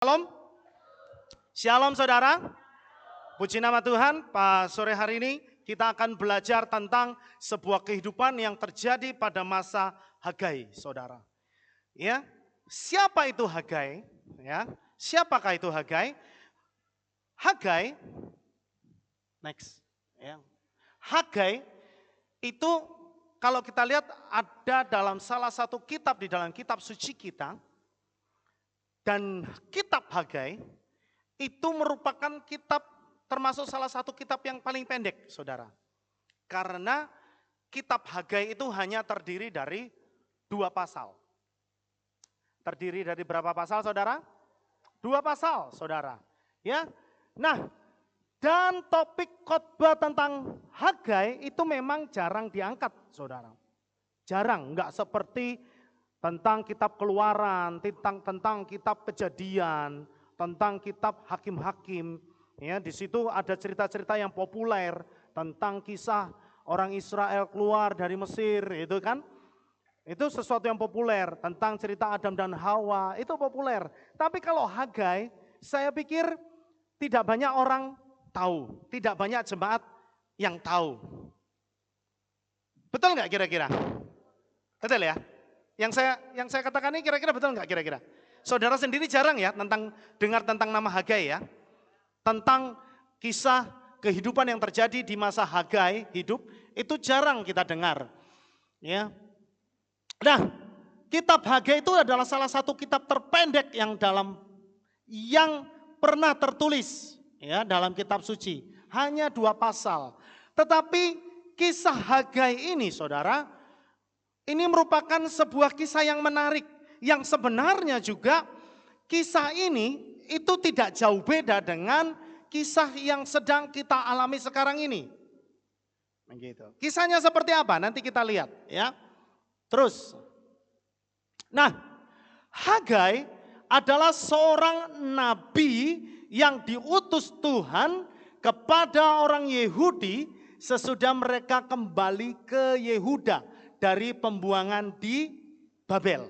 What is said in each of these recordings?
Shalom, shalom saudara. Puji nama Tuhan, sore hari ini kita akan belajar tentang sebuah kehidupan yang terjadi pada masa Hagai, saudara. Ya, siapa itu Hagai? Ya, siapakah itu Hagai? Hagai, next. Ya. Hagai itu kalau kita lihat ada dalam salah satu kitab di dalam kitab suci kita. Dan kitab Hagai itu merupakan kitab termasuk salah satu kitab yang paling pendek, saudara. Karena kitab Hagai itu hanya terdiri dari 2 pasal. Terdiri dari berapa pasal, saudara? 2 pasal, saudara. Ya. Nah, dan topik khotbah tentang Hagai itu memang jarang diangkat, saudara. Jarang, enggak seperti tentang kitab Keluaran, tentang kitab Kejadian, tentang kitab Hakim-Hakim. Ya, di situ ada cerita-cerita yang populer tentang kisah orang Israel keluar dari Mesir, itu kan? Itu sesuatu yang populer, tentang cerita Adam dan Hawa, itu populer. Tapi kalau Hagai, saya pikir tidak banyak orang tahu, tidak banyak jemaat yang tahu. Betul nggak kira-kira? Betul ya? Yang saya katakan ini kira-kira betul nggak kira-kira? Saudara sendiri jarang ya dengar tentang nama Hagai ya. Tentang kisah kehidupan yang terjadi di masa Hagai hidup, itu jarang kita dengar. Ya. Nah, kitab Hagai itu adalah salah satu kitab terpendek yang pernah tertulis ya dalam kitab suci. Hanya 2 pasal. Tetapi kisah Hagai ini, saudara, ini merupakan sebuah kisah yang menarik, yang sebenarnya juga kisah ini itu tidak jauh beda dengan kisah yang sedang kita alami sekarang ini. Begitu. Kisahnya seperti apa? Nanti kita lihat ya. Terus. Nah, Hagai adalah seorang nabi yang diutus Tuhan kepada orang Yahudi sesudah mereka kembali ke Yehuda dari pembuangan di Babel.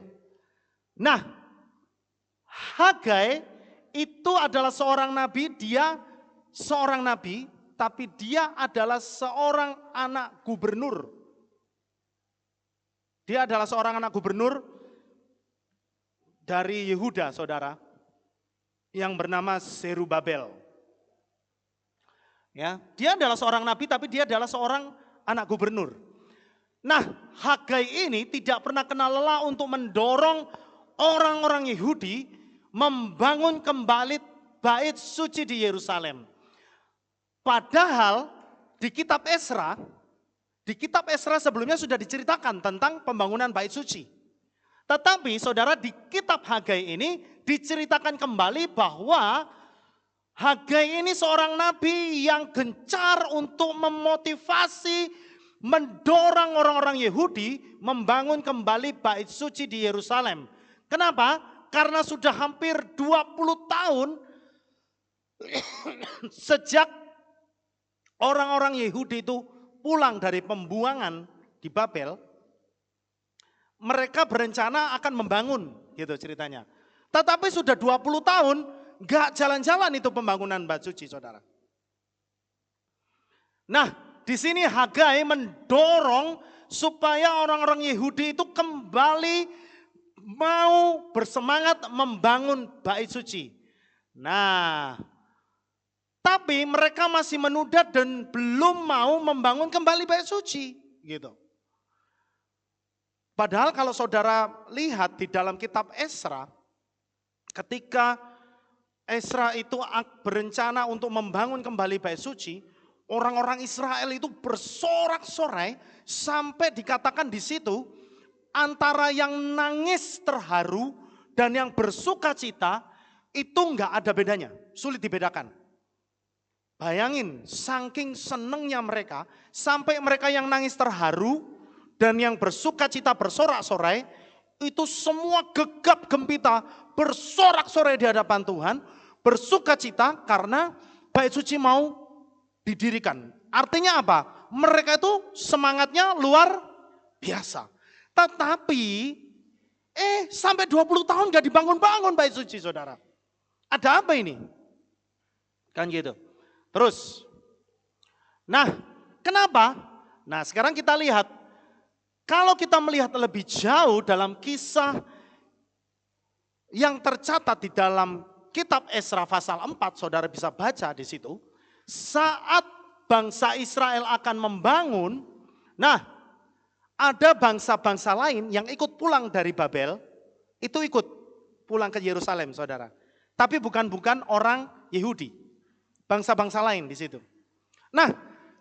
Nah, Hagai itu adalah seorang nabi, tapi dia adalah seorang anak gubernur. Dia adalah seorang anak gubernur dari Yehuda, saudara, yang bernama Zerubabel. Ya, dia adalah seorang nabi, tapi dia adalah seorang anak gubernur. Nah, Hagai ini tidak pernah kenal lelah untuk mendorong orang-orang Yahudi membangun kembali bait suci di Yerusalem. Padahal di kitab Esra sebelumnya sudah diceritakan tentang pembangunan bait suci. Tetapi saudara, di kitab Hagai ini diceritakan kembali bahwa Hagai ini seorang nabi yang gencar untuk memotivasi, mendorong orang-orang Yahudi membangun kembali bait suci di Yerusalem. Kenapa? Karena sudah hampir 20 tahun sejak orang-orang Yahudi itu pulang dari pembuangan di Babel, mereka berencana akan membangun, gitu ceritanya. Tetapi sudah 20 tahun gak jalan-jalan itu pembangunan bait suci, saudara. Nah, di sini Hagai mendorong supaya orang-orang Yahudi itu kembali mau bersemangat membangun bait suci. Nah, tapi mereka masih menunda dan belum mau membangun kembali bait suci, gitu. Padahal kalau saudara lihat di dalam kitab Esra, ketika Esra itu berencana untuk membangun kembali bait suci, orang-orang Israel itu bersorak-sorai sampai dikatakan di situ antara yang nangis terharu dan yang bersuka cita itu enggak ada bedanya, sulit dibedakan. Bayangin, saking senengnya mereka sampai mereka yang nangis terharu dan yang bersuka cita bersorak-sorai itu semua gegap gempita bersorak-sorai di hadapan Tuhan, bersuka cita karena bait suci mau didirikan. Artinya apa? Mereka itu semangatnya luar biasa. Tetapi sampai 20 tahun gak dibangun-bangun bait suci, saudara. Ada apa ini? Kan gitu. Terus, nah kenapa? Nah sekarang kita lihat, kalau kita melihat lebih jauh dalam kisah yang tercatat di dalam kitab Esra pasal 4, saudara bisa baca di situ. Saat bangsa Israel akan membangun, nah ada bangsa-bangsa lain yang ikut pulang dari Babel, itu ikut pulang ke Yerusalem, saudara. Tapi bukan orang Yahudi, bangsa-bangsa lain di situ. Nah,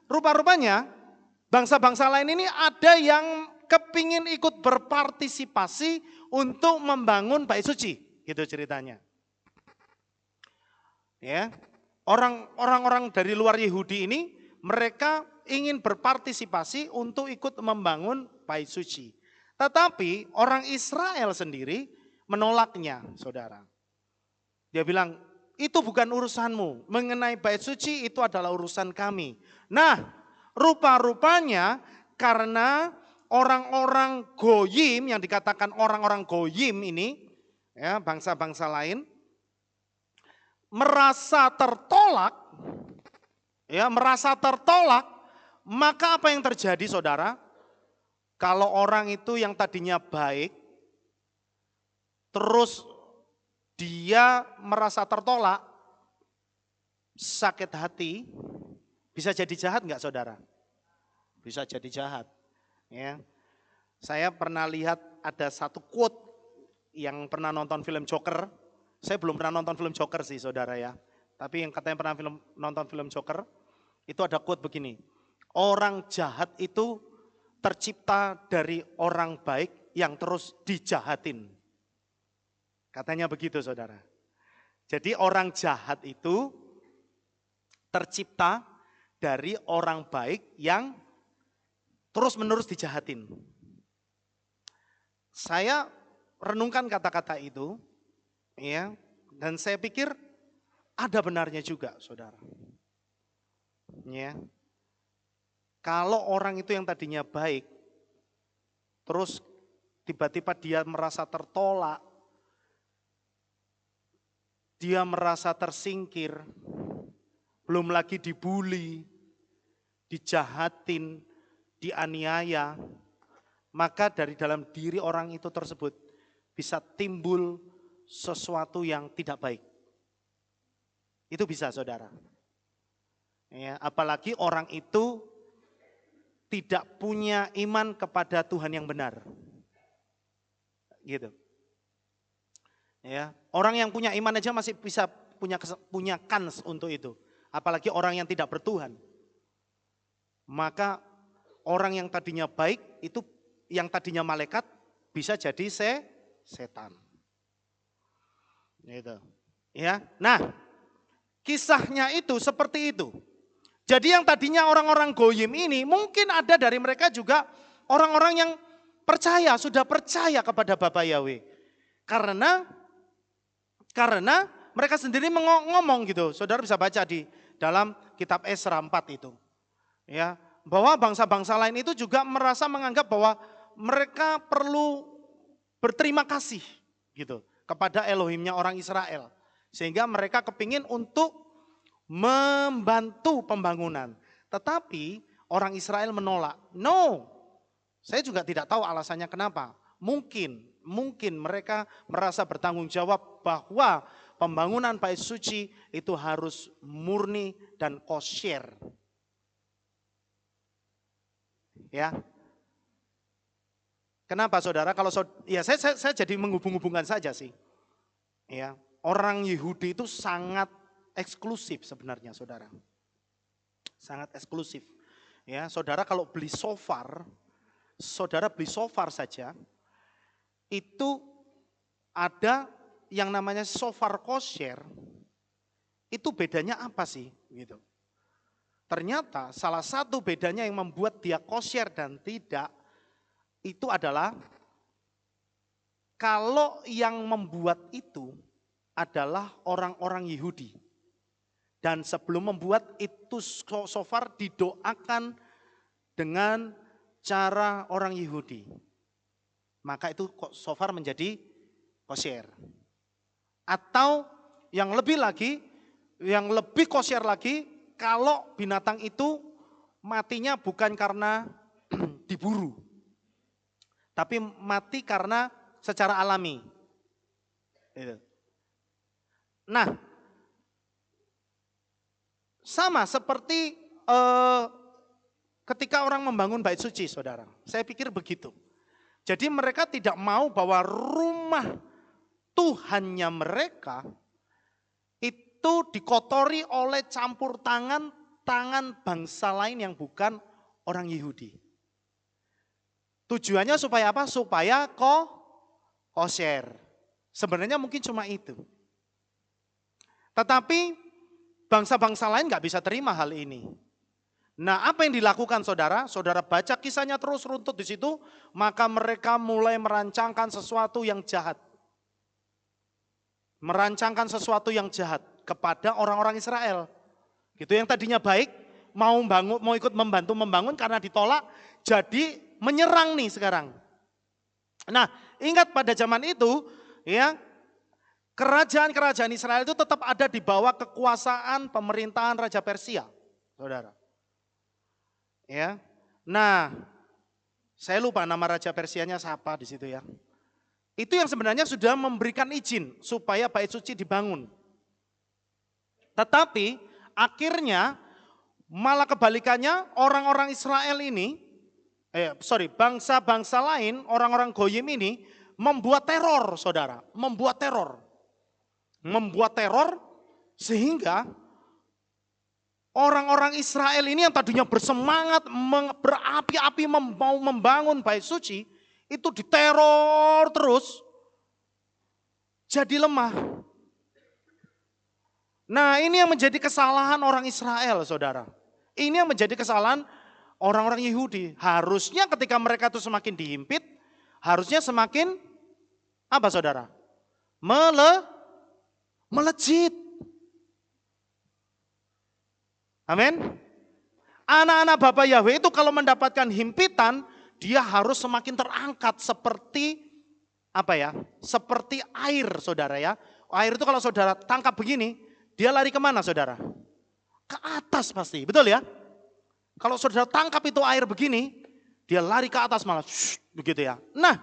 rupa-rupanya bangsa-bangsa lain ini ada yang kepingin ikut berpartisipasi untuk membangun bait suci, gitu ceritanya. Ya, orang-orang dari luar Yahudi ini mereka ingin berpartisipasi untuk ikut membangun bait suci. Tetapi orang Israel sendiri menolaknya, saudara. Dia bilang, itu bukan urusanmu, mengenai bait suci itu adalah urusan kami. Nah, rupa-rupanya karena orang-orang goyim, yang dikatakan orang-orang goyim ini, ya bangsa-bangsa lain, merasa tertolak, maka apa yang terjadi, saudara? Kalau orang itu yang tadinya baik, terus dia merasa tertolak, sakit hati, bisa jadi jahat nggak, saudara? Bisa jadi jahat. Ya, saya pernah lihat ada satu quote yang pernah nonton film Joker. Saya belum pernah nonton film Joker sih, saudara ya. Tapi yang katanya pernah nonton film Joker, itu ada quote begini. Orang jahat itu tercipta dari orang baik yang terus dijahatin. Katanya begitu, saudara. Jadi orang jahat itu tercipta dari orang baik yang terus-menerus dijahatin. Saya renungkan kata-kata itu, ya, dan saya pikir ada benarnya juga, saudara. Ya, kalau orang itu yang tadinya baik, terus tiba-tiba dia merasa tertolak, dia merasa tersingkir, belum lagi dibully, dijahatin, dianiaya, maka dari dalam diri orang itu tersebut bisa timbul sesuatu yang tidak baik. Itu bisa, saudara. Ya, apalagi orang itu tidak punya iman kepada Tuhan yang benar. Gitu. Ya, orang yang punya iman aja masih bisa punya kans untuk itu. Apalagi orang yang tidak bertuhan. Maka orang yang tadinya baik itu, yang tadinya malaikat, bisa jadi setan. Gitu. Ya. Nah, kisahnya itu seperti itu. Jadi yang tadinya orang-orang goyim ini, mungkin ada dari mereka juga orang-orang yang percaya, sudah percaya kepada Bapa Yahweh. Karena mereka sendiri ngomong gitu. Saudara bisa baca di dalam kitab Esra 4 itu. Ya, bahwa bangsa-bangsa lain itu juga merasa menganggap bahwa mereka perlu berterima kasih gitu kepada Elohimnya orang Israel. Sehingga mereka kepingin untuk membantu pembangunan. Tetapi orang Israel menolak. No, saya juga tidak tahu alasannya kenapa. Mungkin mereka merasa bertanggung jawab bahwa pembangunan bait suci itu harus murni dan kosher. Ya. Kenapa, saudara? Kalau ya saya jadi menghubung-hubungkan saja sih. Ya, orang Yahudi itu sangat eksklusif sebenarnya, saudara. Sangat eksklusif. Ya, saudara kalau beli shofar, saudara beli shofar saja, itu ada yang namanya shofar kosher. Itu bedanya apa sih? Gitu. Ternyata salah satu bedanya yang membuat dia kosher dan tidak, itu adalah kalau yang membuat itu adalah orang-orang Yahudi. Dan sebelum membuat itu shofar didoakan dengan cara orang Yahudi. Maka itu shofar menjadi kosher. Atau yang lebih lagi, yang lebih kosyar lagi, kalau binatang itu matinya bukan karena diburu, tapi mati karena secara alami. Nah, sama seperti ketika orang membangun bait suci, saudara. Saya pikir begitu. Jadi mereka tidak mau bahwa rumah Tuhannya mereka itu dikotori oleh campur tangan bangsa lain yang bukan orang Yahudi. Tujuannya supaya apa? Supaya kosher. Sebenarnya mungkin cuma itu. Tetapi bangsa-bangsa lain nggak bisa terima hal ini. Nah, apa yang dilakukan saudara? Saudara baca kisahnya terus runtut di situ, maka mereka mulai merancangkan sesuatu yang jahat. Merancangkan sesuatu yang jahat kepada orang-orang Israel. Gitu, yang tadinya baik, mau ikut membantu membangun karena ditolak, jadi menyerang nih sekarang. Nah, ingat pada zaman itu, ya, kerajaan-kerajaan Israel itu tetap ada di bawah kekuasaan pemerintahan Raja Persia, saudara. Ya, nah, saya lupa nama Raja Persianya siapa di situ ya. Itu yang sebenarnya sudah memberikan izin supaya bait suci dibangun. Tetapi akhirnya malah kebalikannya orang-orang Israel ini, bangsa-bangsa lain, orang-orang Goyim ini membuat teror, saudara, membuat teror sehingga orang-orang Israel ini yang tadinya bersemangat, berapi-api mau membangun bait suci, itu diteror terus, jadi lemah. Nah, ini yang menjadi kesalahan orang Israel, saudara. Ini yang menjadi kesalahan orang-orang Yahudi. Harusnya ketika mereka itu semakin dihimpit, harusnya semakin apa, saudara? Melejit. Amin. Anak-anak Bapa Yahweh itu kalau mendapatkan himpitan, dia harus semakin terangkat seperti apa ya? Seperti air, saudara ya. Air itu kalau saudara tangkap begini, dia lari kemana, saudara? Ke atas pasti, betul ya? Kalau saudara tangkap itu air begini, dia lari ke atas malah, begitu ya. Nah,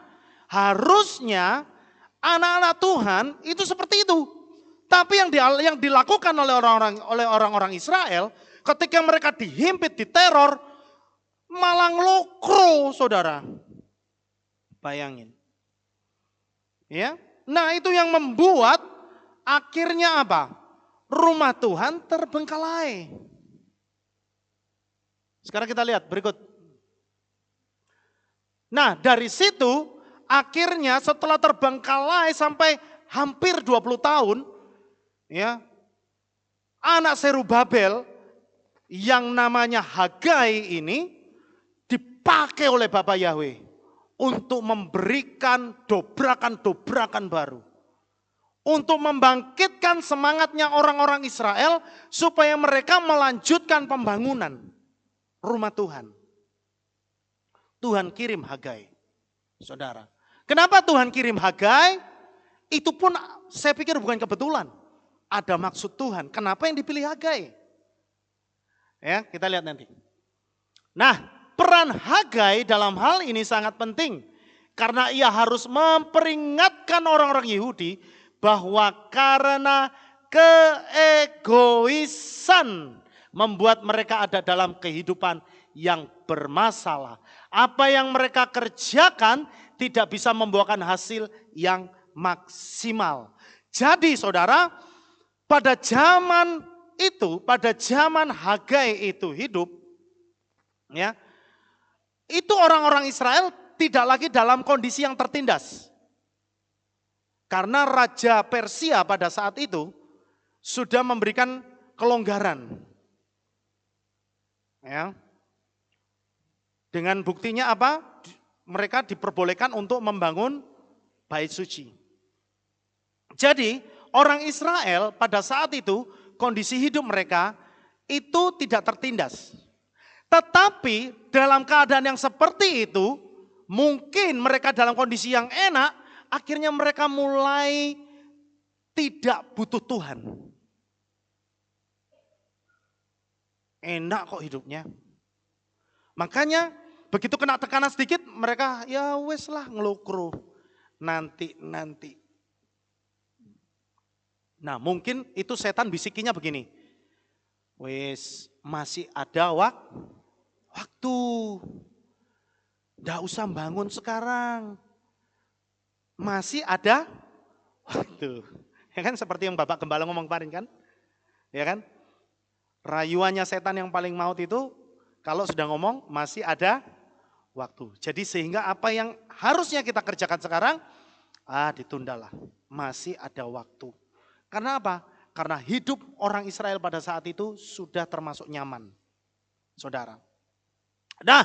harusnya anak-anak Tuhan itu seperti itu. Tapi yang dilakukan oleh orang-orang Israel, ketika mereka dihimpit, diteror, malah ngelokro, saudara. Bayangin. Ya. Nah, itu yang membuat akhirnya apa? Rumah Tuhan terbengkalai. Sekarang kita lihat berikut. Nah, dari situ akhirnya setelah terbengkalai sampai hampir 20 tahun, ya, anak Zerubabel yang namanya Hagai ini dipakai oleh Bapa Yahweh untuk memberikan dobrakan-dobrakan baru. Untuk membangkitkan semangatnya orang-orang Israel supaya mereka melanjutkan pembangunan rumah Tuhan. Tuhan kirim Hagai, saudara. Kenapa Tuhan kirim Hagai? Itu pun saya pikir bukan kebetulan. Ada maksud Tuhan. Kenapa yang dipilih Hagai? Ya, kita lihat nanti. Nah, peran Hagai dalam hal ini sangat penting. Karena ia harus memperingatkan orang-orang Yahudi bahwa karena keegoisan membuat mereka ada dalam kehidupan yang bermasalah. Apa yang mereka kerjakan tidak bisa membuahkan hasil yang maksimal. Jadi saudara, pada zaman itu, pada zaman Hagai itu hidup, ya, itu orang-orang Israel tidak lagi dalam kondisi yang tertindas. Karena Raja Persia pada saat itu sudah memberikan kelonggaran. Ya. Dengan buktinya apa? Mereka diperbolehkan untuk membangun bait suci. Jadi orang Israel pada saat itu kondisi hidup mereka itu tidak tertindas. Tetapi dalam keadaan yang seperti itu, mungkin mereka dalam kondisi yang enak, akhirnya mereka mulai tidak butuh Tuhan. Enak kok hidupnya. Makanya begitu kena tekanan sedikit mereka ya wes lah ngelukru. Nanti. Nah mungkin itu setan bisikinya begini. Wes masih ada waktu. Nggak usah bangun sekarang. Masih ada waktu. Ya kan seperti yang Bapak Gembala ngomong kemarin kan? Ya kan? Rayuannya setan yang paling maut itu kalau sudah ngomong masih ada waktu. Jadi sehingga apa yang harusnya kita kerjakan sekarang, ditundalah. Masih ada waktu. Karena apa? Karena hidup orang Israel pada saat itu sudah termasuk nyaman. Saudara. Nah,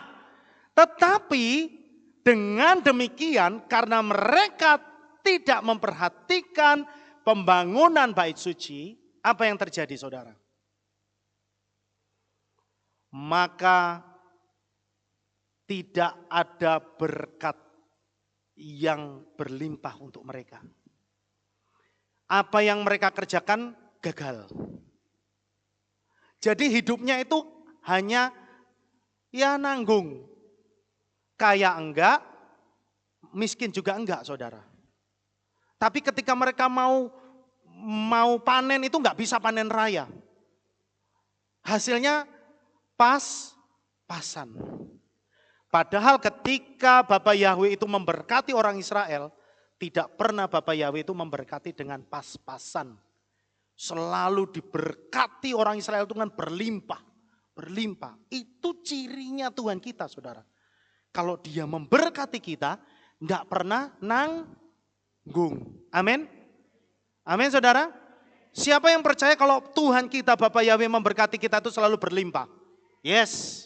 tetapi dengan demikian karena mereka tidak memperhatikan pembangunan bait suci, apa yang terjadi saudara? Maka tidak ada berkat yang berlimpah untuk mereka. Apa yang mereka kerjakan gagal. Jadi hidupnya itu hanya ya nanggung. Kaya enggak, miskin juga enggak saudara. Tapi ketika mereka mau panen itu enggak bisa panen raya. Hasilnya pas-pasan. Padahal ketika Bapa Yahweh itu memberkati orang Israel, tidak pernah Bapa Yahweh itu memberkati dengan pas-pasan. Selalu diberkati orang Israel itu dengan berlimpah. Berlimpah. Itu cirinya Tuhan kita saudara. Kalau dia memberkati kita, tidak pernah nanggung. Amin. Amin saudara. Siapa yang percaya kalau Tuhan kita Bapa Yahweh memberkati kita itu selalu berlimpah? Yes.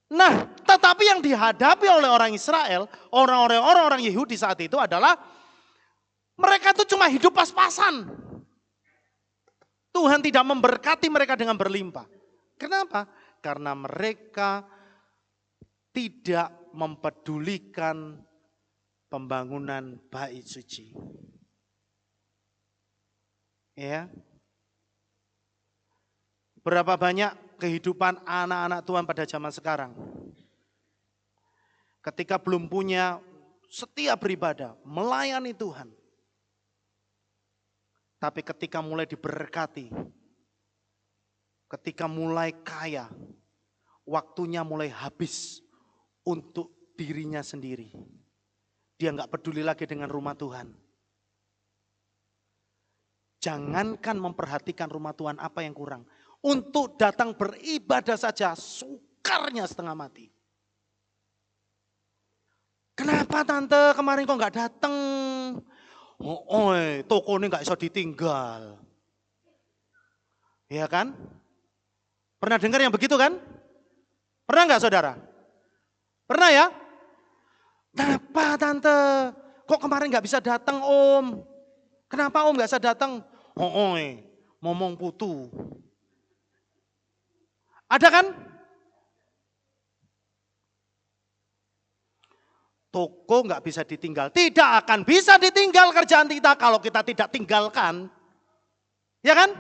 Nah, tetapi yang dihadapi oleh orang Israel, orang-orang Yahudi saat itu adalah mereka itu cuma hidup pas-pasan. Tuhan tidak memberkati mereka dengan berlimpah. Kenapa? Karena mereka tidak mempedulikan pembangunan bait suci. Ya. Berapa banyak kehidupan anak-anak Tuhan pada zaman sekarang. Ketika belum punya setia beribadah, melayani Tuhan. Tapi ketika mulai diberkati, ketika mulai kaya, waktunya mulai habis untuk dirinya sendiri. Dia nggak peduli lagi dengan rumah Tuhan. Jangankan memperhatikan rumah Tuhan apa yang kurang. Untuk datang beribadah saja sukarnya setengah mati. Kenapa tante kemarin kok nggak datang? Toko ini nggak bisa ditinggal. Ya kan? Pernah dengar yang begitu kan? Pernah nggak saudara? Pernah ya? Kenapa tante? Kok kemarin nggak bisa datang om? Kenapa om nggak bisa datang? Ngomong putu. Ada kan? Toko nggak bisa ditinggal. Tidak akan bisa ditinggal kerjaan kita kalau kita tidak tinggalkan. Ya kan?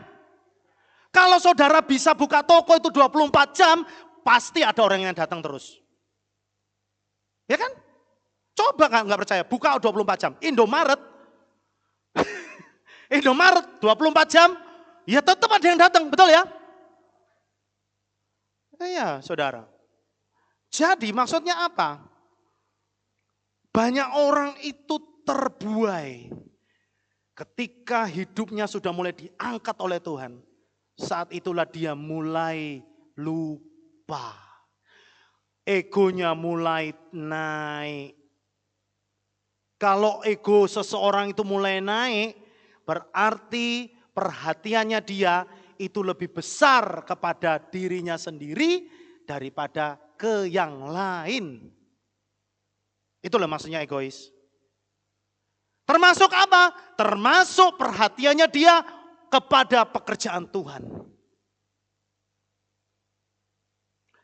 Kalau saudara bisa buka toko itu 24 jam, pasti ada orang yang datang terus. Ya kan? Coba nggak percaya, buka 24 jam. Indomaret 24 jam, ya tetap ada yang datang, betul ya? Iya, saudara. Jadi maksudnya apa? Banyak orang itu terbuai ketika hidupnya sudah mulai diangkat oleh Tuhan. Saat itulah dia mulai lupa. Egonya mulai naik. Kalau ego seseorang itu mulai naik, berarti perhatiannya dia itu lebih besar kepada dirinya sendiri daripada ke yang lain. Itulah maksudnya egois. Termasuk apa? Termasuk perhatiannya dia kepada pekerjaan Tuhan.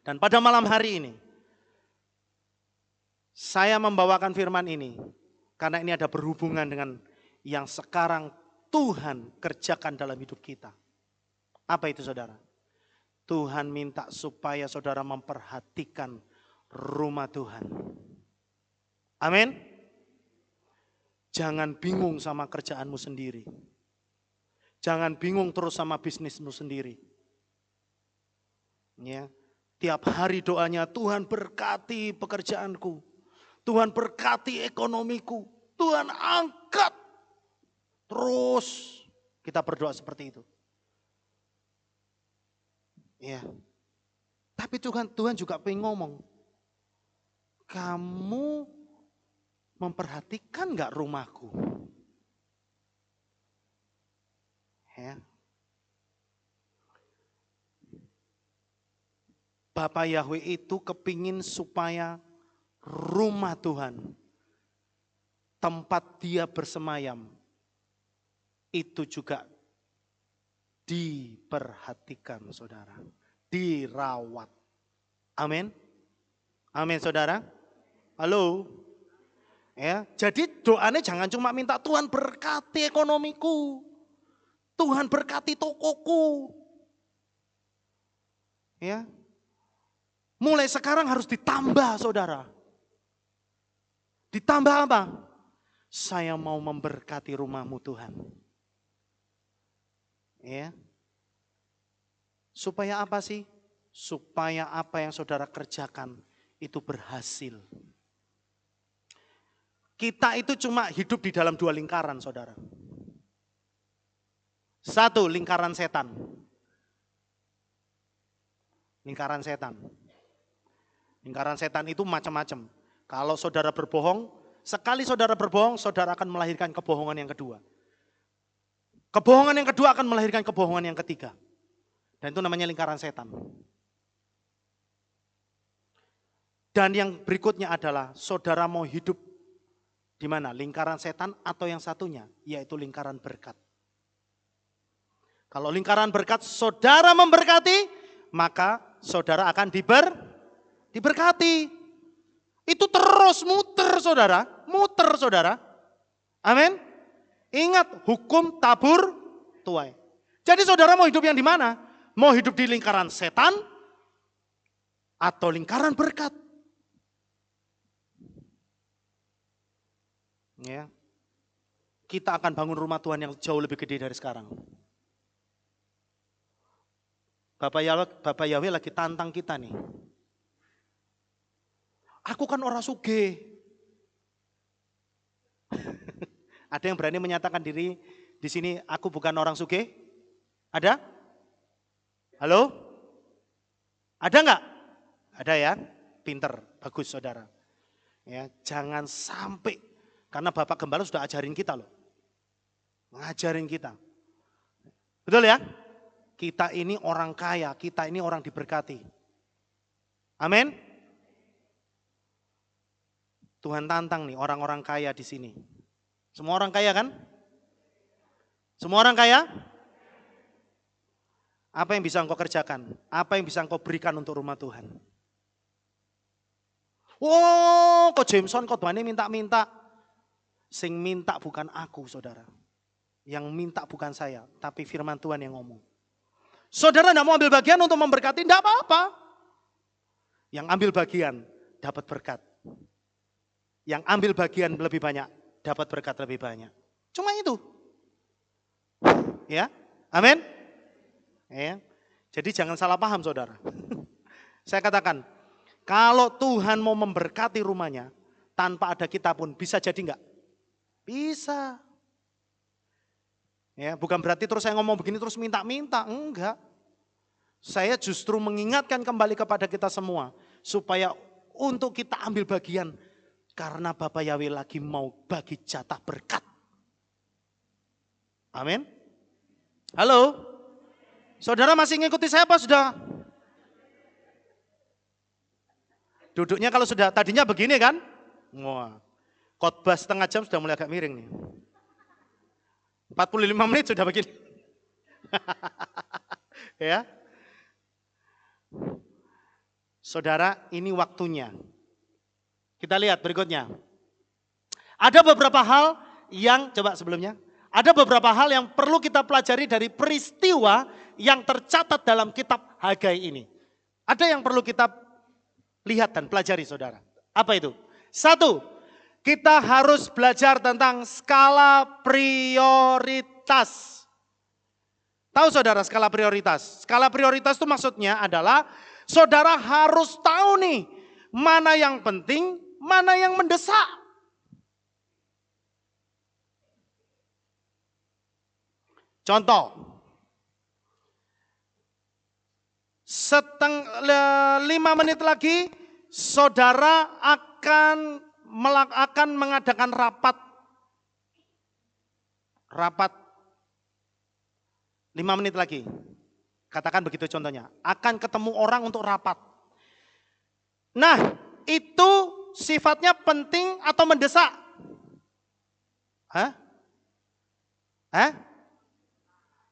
Dan pada malam hari ini, saya membawakan firman ini karena ini ada berhubungan dengan yang sekarang Tuhan kerjakan dalam hidup kita. Apa itu saudara? Tuhan minta supaya saudara memperhatikan rumah Tuhan. Amin. Jangan bingung sama kerjaanmu sendiri. Jangan bingung terus sama bisnismu sendiri. Ya, tiap hari doanya, Tuhan berkati pekerjaanku. Tuhan berkati ekonomiku. Tuhan angkat. Terus kita berdoa seperti itu. Ya. Tapi Tuhan juga pengen ngomong. Kamu memperhatikan gak rumahku? Ya. Bapak Yahweh itu kepingin supaya rumah Tuhan, tempat dia bersemayam, itu juga diperhatikan saudara, dirawat. Amin. Amin saudara. Halo. Ya, jadi doanya jangan cuma minta Tuhan berkati ekonomiku. Tuhan berkati tokoku. Ya. Mulai sekarang harus ditambah saudara. Ditambah apa? Saya mau memberkati rumahmu Tuhan. Ya. Supaya apa sih? Supaya apa yang saudara kerjakan itu berhasil. Kita itu cuma hidup di dalam dua lingkaran saudara. Satu, lingkaran setan. Lingkaran setan. Lingkaran setan itu macam-macam. Kalau saudara berbohong, sekali saudara berbohong, saudara akan melahirkan kebohongan yang kedua. Kebohongan yang kedua akan melahirkan kebohongan yang ketiga. Dan itu namanya lingkaran setan. Dan yang berikutnya adalah saudara mau hidup di mana? Lingkaran setan atau yang satunya, yaitu lingkaran berkat. Kalau lingkaran berkat saudara memberkati, maka saudara akan diberkati. Itu terus muter saudara, muter saudara. Amin. Ingat hukum tabur tuai. Jadi saudara mau hidup yang di mana? Mau hidup di lingkaran setan atau lingkaran berkat? Ya. Kita akan bangun rumah Tuhan yang jauh lebih gede dari sekarang. Bapak Yahweh lagi tantang kita nih. Aku kan orang sugih. Ada yang berani menyatakan diri di sini aku bukan orang sugih? Ada? Halo? Ada enggak? Ada ya? Pinter, bagus saudara. Ya, jangan sampai, karena Bapak Gembala sudah ajarin kita loh. Ngajarin kita. Betul ya? Kita ini orang kaya, kita ini orang diberkati. Amin. Tuhan tantang nih orang-orang kaya di sini. Semua orang kaya kan? Semua orang kaya? Apa yang bisa engkau kerjakan? Apa yang bisa engkau berikan untuk rumah Tuhan? Wow, kok Jameson khotbahnya minta-minta. Sing minta bukan aku saudara. Yang minta bukan saya, tapi firman Tuhan yang ngomong. Saudara tidak mau ambil bagian untuk memberkati, tidak apa-apa. Yang ambil bagian dapat berkat. Yang ambil bagian lebih banyak, dapat berkat lebih banyak. Cuma itu. Ya, amin. Ya. Jadi jangan salah paham saudara. Saya katakan, kalau Tuhan mau memberkati rumahnya, tanpa ada kita pun bisa jadi enggak? Bisa. Ya, bukan berarti terus saya ngomong begini terus minta-minta, enggak. Saya justru mengingatkan kembali kepada kita semua supaya untuk kita ambil bagian karena Bapak Yahweh lagi mau bagi jatah berkat. Amin. Halo. Saudara masih ngikuti saya apa sudah? Duduknya kalau sudah tadinya begini kan? Wah. Khotbah setengah jam sudah mulai agak miring nih. 45 menit sudah begini. Ya. Saudara, ini waktunya. Kita lihat berikutnya. Ada beberapa hal yang, coba sebelumnya. Ada beberapa hal yang perlu kita pelajari dari peristiwa yang tercatat dalam kitab Hagai ini. Ada yang perlu kita lihat dan pelajari saudara. Apa itu? Satu, kita harus belajar tentang skala prioritas. Tahu saudara skala prioritas? Skala prioritas itu maksudnya adalah saudara harus tahu nih mana yang penting, mana yang mendesak. Contoh, 5 menit lagi saudara akan mengadakan rapat 5 menit lagi. Katakan begitu contohnya. Akan ketemu orang untuk rapat. Nah, itu sifatnya penting atau mendesak? Hah?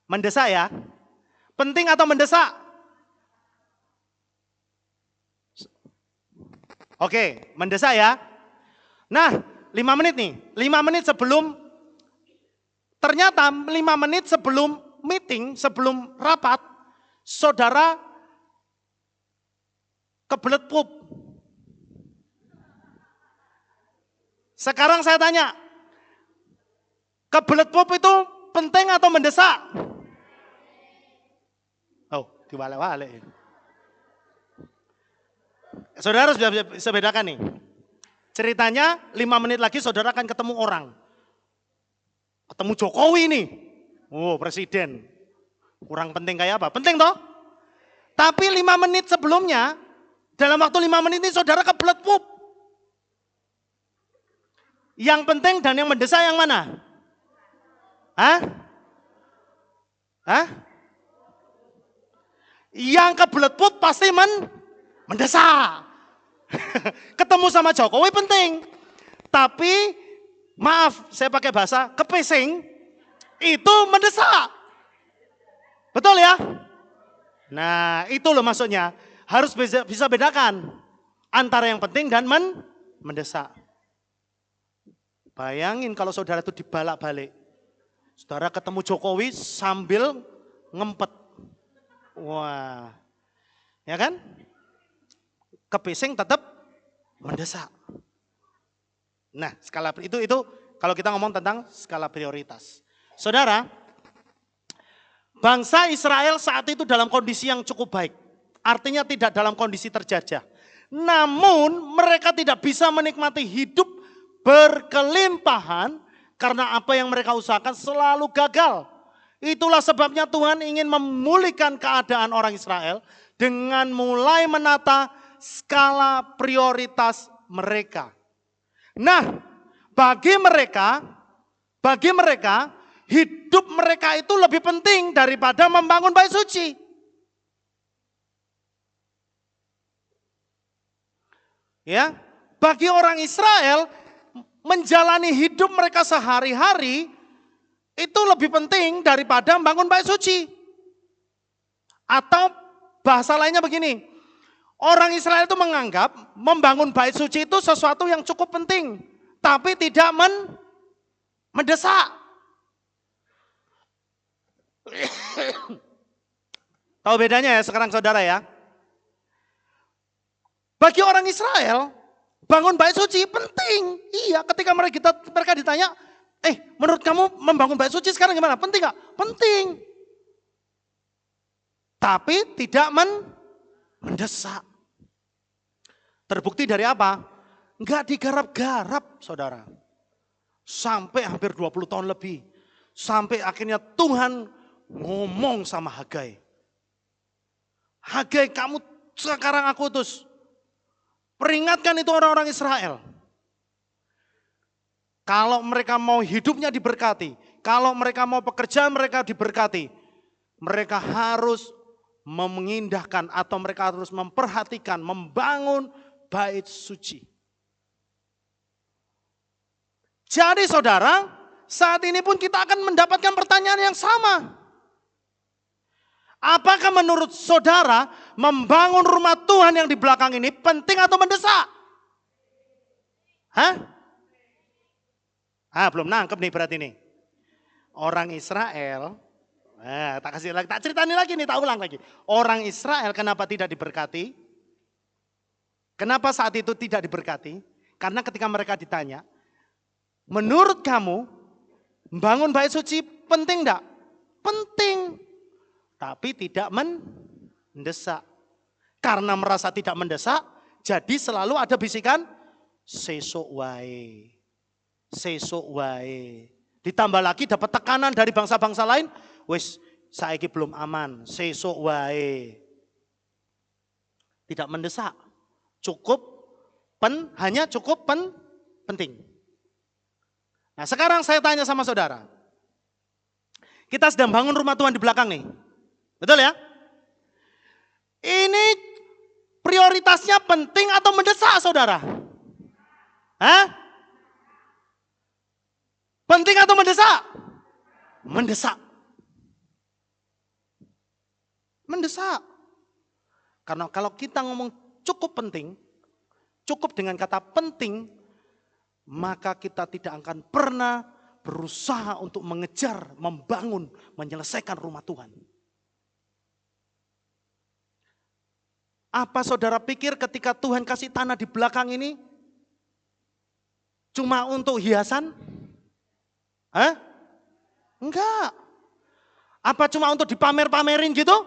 Mendesak ya? Penting atau mendesak? Oke, mendesak ya. Nah, 5 menit nih. 5 menit sebelum, ternyata 5 menit sebelum meeting, sebelum rapat, saudara kebelet pup. Sekarang saya tanya, kebelet pup itu penting atau mendesak? Oh, diwale-wale. Saudara harus bisa bedakan nih. Ceritanya 5 menit lagi saudara akan ketemu orang. Ketemu Jokowi nih. Oh, presiden. Kurang penting kayak apa? Penting toh? Tapi 5 menit sebelumnya, dalam waktu 5 menit ini saudara kebelet pup. Yang penting dan yang mendesak yang mana? Yang kebelet pup pasti mendesak. Ketemu sama Jokowi penting. Tapi maaf, saya pakai bahasa kepesing, itu mendesak. Betul ya? Nah, itu loh maksudnya. Harus bisa bedakan antara yang penting dan mendesak. Bayangin kalau saudara itu dibalak-balik. Saudara ketemu Jokowi sambil ngempet. Wah, ya kan? Kepesing tetap mendesak. Nah, skala itu kalau kita ngomong tentang skala prioritas. Saudara, bangsa Israel saat itu dalam kondisi yang cukup baik. Artinya tidak dalam kondisi terjajah. Namun mereka tidak bisa menikmati hidup berkelimpahan karena apa yang mereka usahakan selalu gagal. Itulah sebabnya Tuhan ingin memulihkan keadaan orang Israel dengan mulai menata skala prioritas mereka. Nah, bagi mereka hidup mereka itu lebih penting daripada membangun bait suci. Ya, bagi orang Israel menjalani hidup mereka sehari-hari itu lebih penting daripada membangun bait suci. Atau bahasa lainnya begini, orang Israel itu menganggap membangun bait suci itu sesuatu yang cukup penting, tapi tidak mendesak. Tahu bedanya ya sekarang saudara ya? Bagi orang Israel, bangun bait suci penting. Iya, ketika mereka ditanya, menurut kamu membangun bait suci sekarang gimana? Penting gak? Penting. Tapi tidak mendesak. Terbukti dari apa? Enggak digarap-garap saudara. Sampai hampir 20 tahun lebih. Sampai akhirnya Tuhan ngomong sama Hagai. Hagai, kamu sekarang aku utus. Peringatkan itu orang-orang Israel. Kalau mereka mau hidupnya diberkati, kalau mereka mau pekerjaan mereka diberkati, mereka harus mengindahkan atau mereka harus memperhatikan, membangun bait suci. Jadi saudara, saat ini pun kita akan mendapatkan pertanyaan yang sama. Apakah menurut saudara membangun rumah Tuhan yang di belakang ini penting atau mendesak? Belum nangkep nih berarti ini. Orang Israel, tak kasih lagi, tak ceritain lagi nih, tak ulang lagi. Orang Israel kenapa tidak diberkati? Kenapa saat itu tidak diberkati? Karena ketika mereka ditanya, menurut kamu membangun bait suci penting enggak? Penting. Tapi tidak mendesak. Karena merasa tidak mendesak, jadi selalu ada bisikan, sesuk wae. Sesuk wae. Ditambah lagi dapat tekanan dari bangsa-bangsa lain, wis saiki belum aman, sesuk wae. Tidak mendesak. Cukup hanya cukup penting. Nah, sekarang saya tanya sama saudara. Kita sedang bangun rumah Tuhan di belakang nih. Betul ya? Ini prioritasnya penting atau mendesak, saudara? Hah? Penting atau mendesak? Mendesak. Mendesak. Karena kalau kita ngomong cukup penting, cukup dengan kata penting, maka kita tidak akan pernah berusaha untuk mengejar, membangun, menyelesaikan rumah Tuhan. Apa saudara pikir ketika Tuhan kasih tanah di belakang ini cuma untuk hiasan? Hah? Enggak. Apa cuma untuk dipamer-pamerin gitu?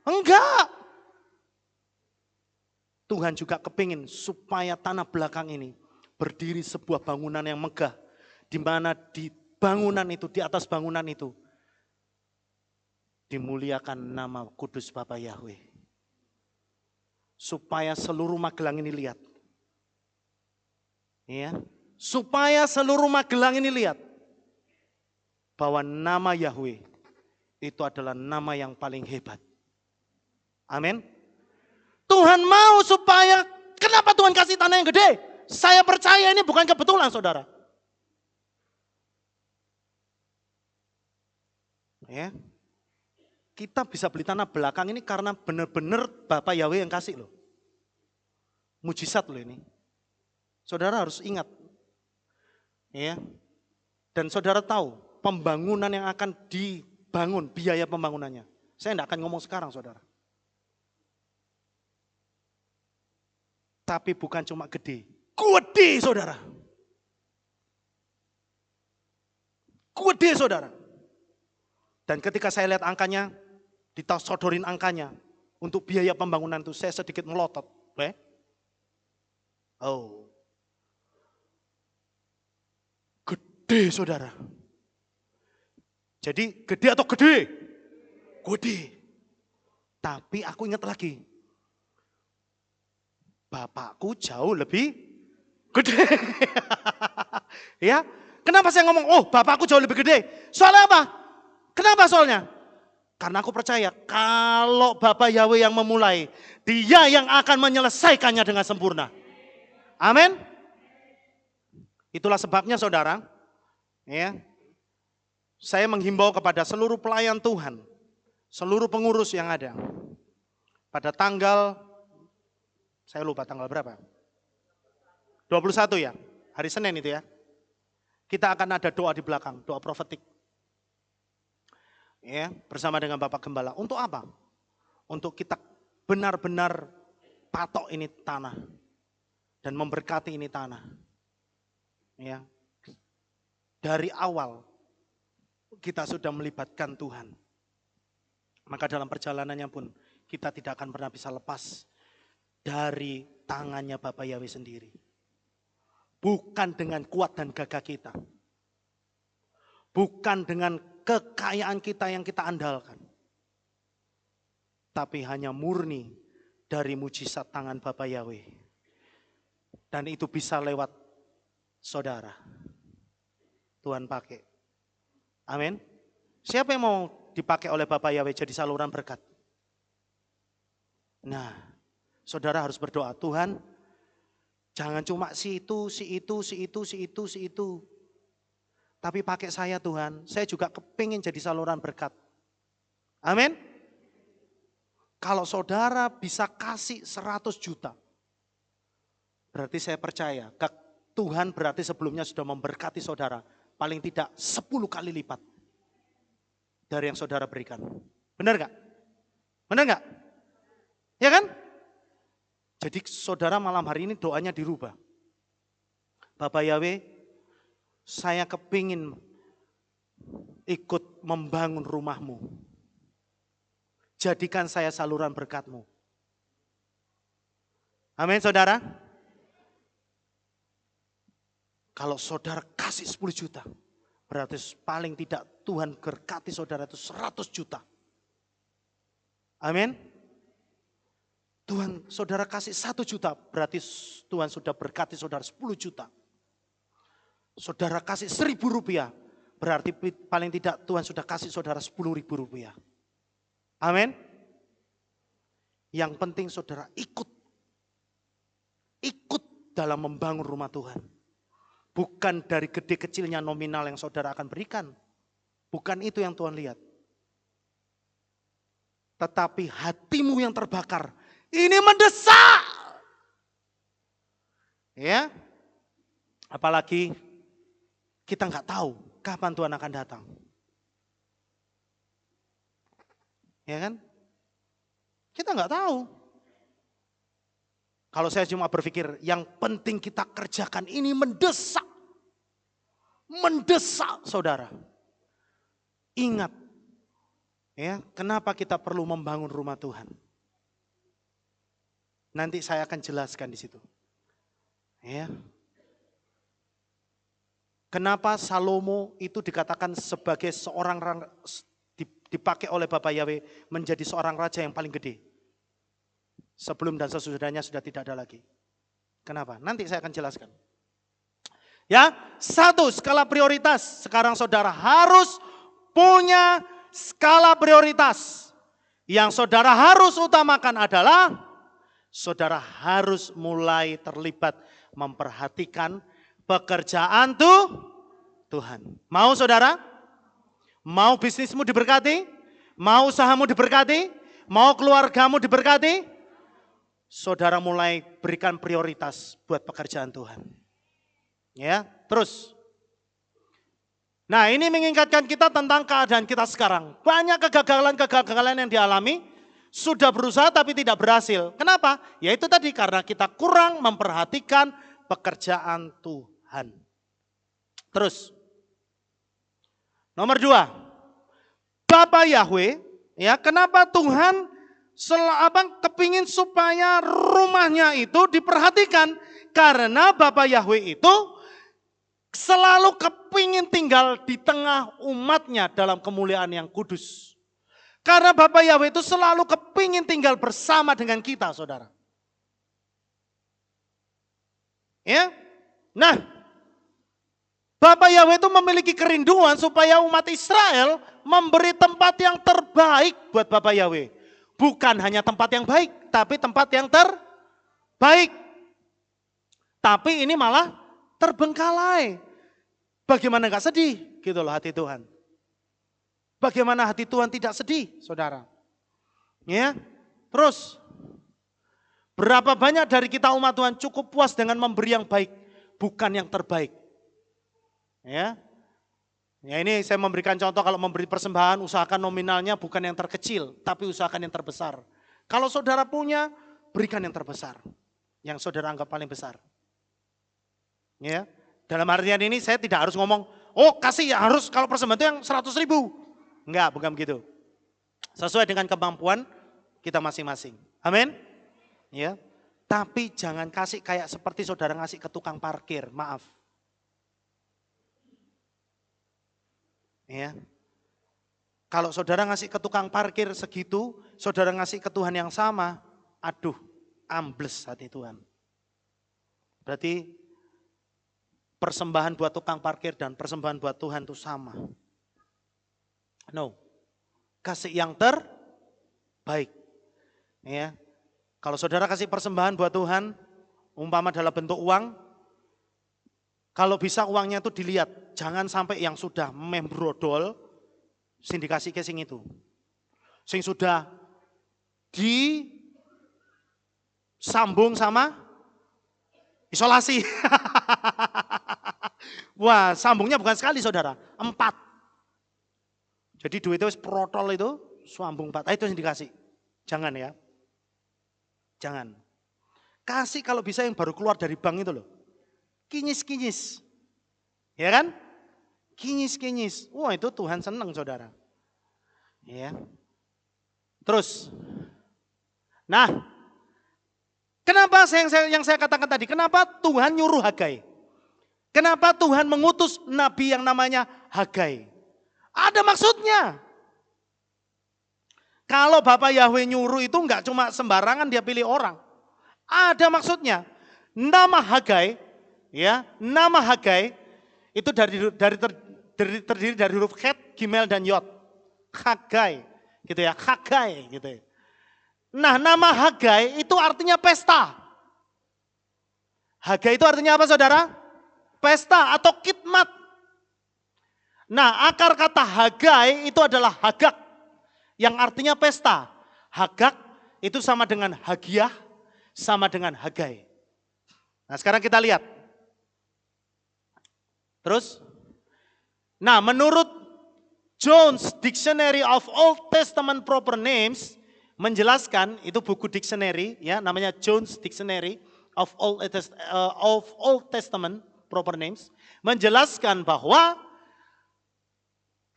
Enggak. Tuhan juga kepingin supaya tanah belakang ini berdiri sebuah bangunan yang megah. Di mana di bangunan itu, di atas bangunan itu, dimuliakan nama kudus Bapa Yahweh. Supaya seluruh Magelang ini lihat. Ya, supaya seluruh Magelang ini lihat bahwa nama Yahweh itu adalah nama yang paling hebat. Amin. Tuhan mau supaya, kenapa Tuhan kasih tanah yang gede? Saya percaya ini bukan kebetulan, saudara. Ya, kita bisa beli tanah belakang ini karena benar-benar Bapak Yahweh yang kasih loh. Mujizat loh ini. Saudara harus ingat. Ya. Dan saudara tahu pembangunan yang akan dibangun, biaya pembangunannya. Saya tidak akan ngomong sekarang, saudara. Tapi bukan cuma gede. Gede, saudara. Gede, saudara. Dan ketika saya lihat angkanya, ditasodorin angkanya, untuk biaya pembangunan itu saya sedikit melotot. Oh. Gede, saudara. Jadi gede atau gede? Gede. Tapi aku ingat lagi. Bapakku jauh lebih gede. Ya, kenapa saya ngomong, oh bapakku jauh lebih gede? Soalnya apa? Kenapa soalnya? Karena aku percaya kalau Bapak Yahweh yang memulai, Dia yang akan menyelesaikannya dengan sempurna. Amin. Itulah sebabnya saudara, ya, saya menghimbau kepada seluruh pelayan Tuhan, seluruh pengurus yang ada. Pada tanggal, saya lupa tanggal berapa? 21 ya, hari Senin itu ya. Kita akan ada doa di belakang, doa profetik. Ya, bersama dengan Bapak Gembala. Untuk apa? Untuk kita benar-benar patok ini tanah dan memberkati ini tanah. Ya. Dari awal kita sudah melibatkan Tuhan. Maka dalam perjalanannya pun kita tidak akan pernah bisa lepas dari tangannya Bapak Yahweh sendiri. Bukan dengan kuat dan gagah kita. Bukan dengan kekayaan kita yang kita andalkan. Tapi hanya murni dari mujizat tangan Bapak Yahweh. Dan itu bisa lewat saudara. Tuhan pakai. Amin. Siapa yang mau dipakai oleh Bapak Yahweh jadi saluran berkat? Nah, saudara harus berdoa, Tuhan, jangan cuma si itu. Tapi pakai saya Tuhan, saya juga kepingin jadi saluran berkat. Amin. Kalau saudara bisa kasih 100 juta, berarti saya percaya, Tuhan berarti sebelumnya sudah memberkati saudara, paling tidak 10 kali lipat. dari yang saudara berikan. Benar gak? Benar gak? Ya kan? Jadi saudara malam hari ini doanya dirubah. Bapak Yahweh, saya kepingin ikut membangun rumah-Mu. Jadikan saya saluran berkat-Mu. Amin saudara. Kalau saudara kasih 10 juta, berarti paling tidak Tuhan berkati saudara itu 100 juta. Amin. Tuhan saudara kasih 1 juta, berarti Tuhan sudah berkati saudara 10 juta. Saudara kasih 1.000 rupiah, berarti paling tidak Tuhan sudah kasih saudara 10.000 rupiah. Amin. Yang penting saudara ikut dalam membangun rumah Tuhan. Bukan dari gede kecilnya nominal yang saudara akan berikan. Bukan itu yang Tuhan lihat. Tetapi hatimu yang terbakar. Ini mendesak. Ya. Apalagi kita nggak tahu kapan Tuhan akan datang. Ya kan? Kita nggak tahu. Kalau saya cuma berpikir yang penting kita kerjakan ini mendesak. Mendesak saudara. Ingat. Ya, kenapa kita perlu membangun rumah Tuhan? Nanti saya akan jelaskan di situ. Ya. Kenapa Salomo itu dikatakan sebagai seorang dipakai oleh Bapak Yahweh menjadi seorang raja yang paling gede. Sebelum dan sesudahnya sudah tidak ada lagi. Kenapa? Nanti saya akan jelaskan. Ya, 1 skala prioritas. Sekarang saudara harus punya skala prioritas. Yang saudara harus utamakan adalah saudara harus mulai terlibat memperhatikan pekerjaan Tuhan. Mau saudara? Mau bisnismu diberkati? Mau usahamu diberkati? Mau keluargamu diberkati? Saudara mulai berikan prioritas buat pekerjaan Tuhan. Ya, terus. Nah, ini mengingatkan kita tentang keadaan kita sekarang. Banyak kegagalan-kegagalan yang dialami, sudah berusaha tapi tidak berhasil. Kenapa? Ya itu tadi karena kita kurang memperhatikan pekerjaan Tuhan. Terus. Nomor 2. Bapak Yahweh, ya kenapa Tuhan kepingin supaya rumahnya itu diperhatikan? Karena Bapak Yahweh itu selalu kepingin tinggal di tengah umatnya dalam kemuliaan yang kudus. Karena Bapak Yahweh itu selalu kepingin tinggal bersama dengan kita, saudara. Ya, nah, Bapak Yahweh itu memiliki kerinduan supaya umat Israel memberi tempat yang terbaik buat Bapak Yahweh. Bukan hanya tempat yang baik, tapi tempat yang terbaik. Tapi ini malah terbengkalai. Bagaimana enggak sedih? Gitu loh hati Tuhan. Bagaimana hati Tuhan tidak sedih, saudara? Ya, terus. Berapa banyak dari kita umat Tuhan cukup puas dengan memberi yang baik, bukan yang terbaik. Ya. Ya ini saya memberikan contoh kalau memberi persembahan, usahakan nominalnya bukan yang terkecil, tapi usahakan yang terbesar. Kalau saudara punya, berikan yang terbesar. Yang saudara anggap paling besar. Ya. Dalam artian ini saya tidak harus ngomong, oh kasih ya harus kalau persembahan itu yang 100.000. Enggak, bukan begitu. Sesuai dengan kemampuan kita masing-masing. Amin. Ya. Tapi jangan kasih kayak seperti saudara ngasih ke tukang parkir, maaf. Ya. Kalau saudara ngasih ke tukang parkir segitu, saudara ngasih ke Tuhan yang sama, aduh, ambles hati Tuhan. Berarti persembahan buat tukang parkir dan persembahan buat Tuhan itu sama. No. Kasih yang terbaik. Ya. Kalau saudara kasih persembahan buat Tuhan, umpama dalam bentuk uang, kalau bisa uangnya itu dilihat, jangan sampai yang sudah membrodol, sing dikasih ke sing itu. Sing sudah disambung sama isolasi. Wah, sambungnya bukan sekali saudara, 4. Jadi duitnya wis protol itu, suambung 4, itu yang dikasih. Jangan ya. Jangan. Kasih kalau bisa yang baru keluar dari bank itu loh. Kinyis-kinyis. Ya kan? Kinyis-kinyis. Wah itu Tuhan senang saudara. Ya. Terus. Nah. Kenapa yang saya katakan tadi? Kenapa Tuhan nyuruh Hagai? Kenapa Tuhan mengutus nabi yang namanya Hagai? Ada maksudnya. Kalau Bapak Yahweh nyuruh itu enggak cuma sembarangan dia pilih orang. Ada maksudnya. Nama Hagai, ya, nama Hagai itu terdiri dari huruf Het, Gimel dan Yod. Hagai, gitu ya, Hagai, gitu ya. Nah, nama Hagai itu artinya pesta. Hagai itu artinya apa, saudara? Pesta atau khidmat. Nah, akar kata Hagai itu adalah Hagak, yang artinya pesta. Hagak itu sama dengan Hagiah, sama dengan Hagai. Nah sekarang kita lihat. Terus. Nah menurut Jones Dictionary of Old Testament Proper Names. Menjelaskan, itu buku dictionary ya, namanya Jones Dictionary of Old Testament Proper Names. Menjelaskan bahwa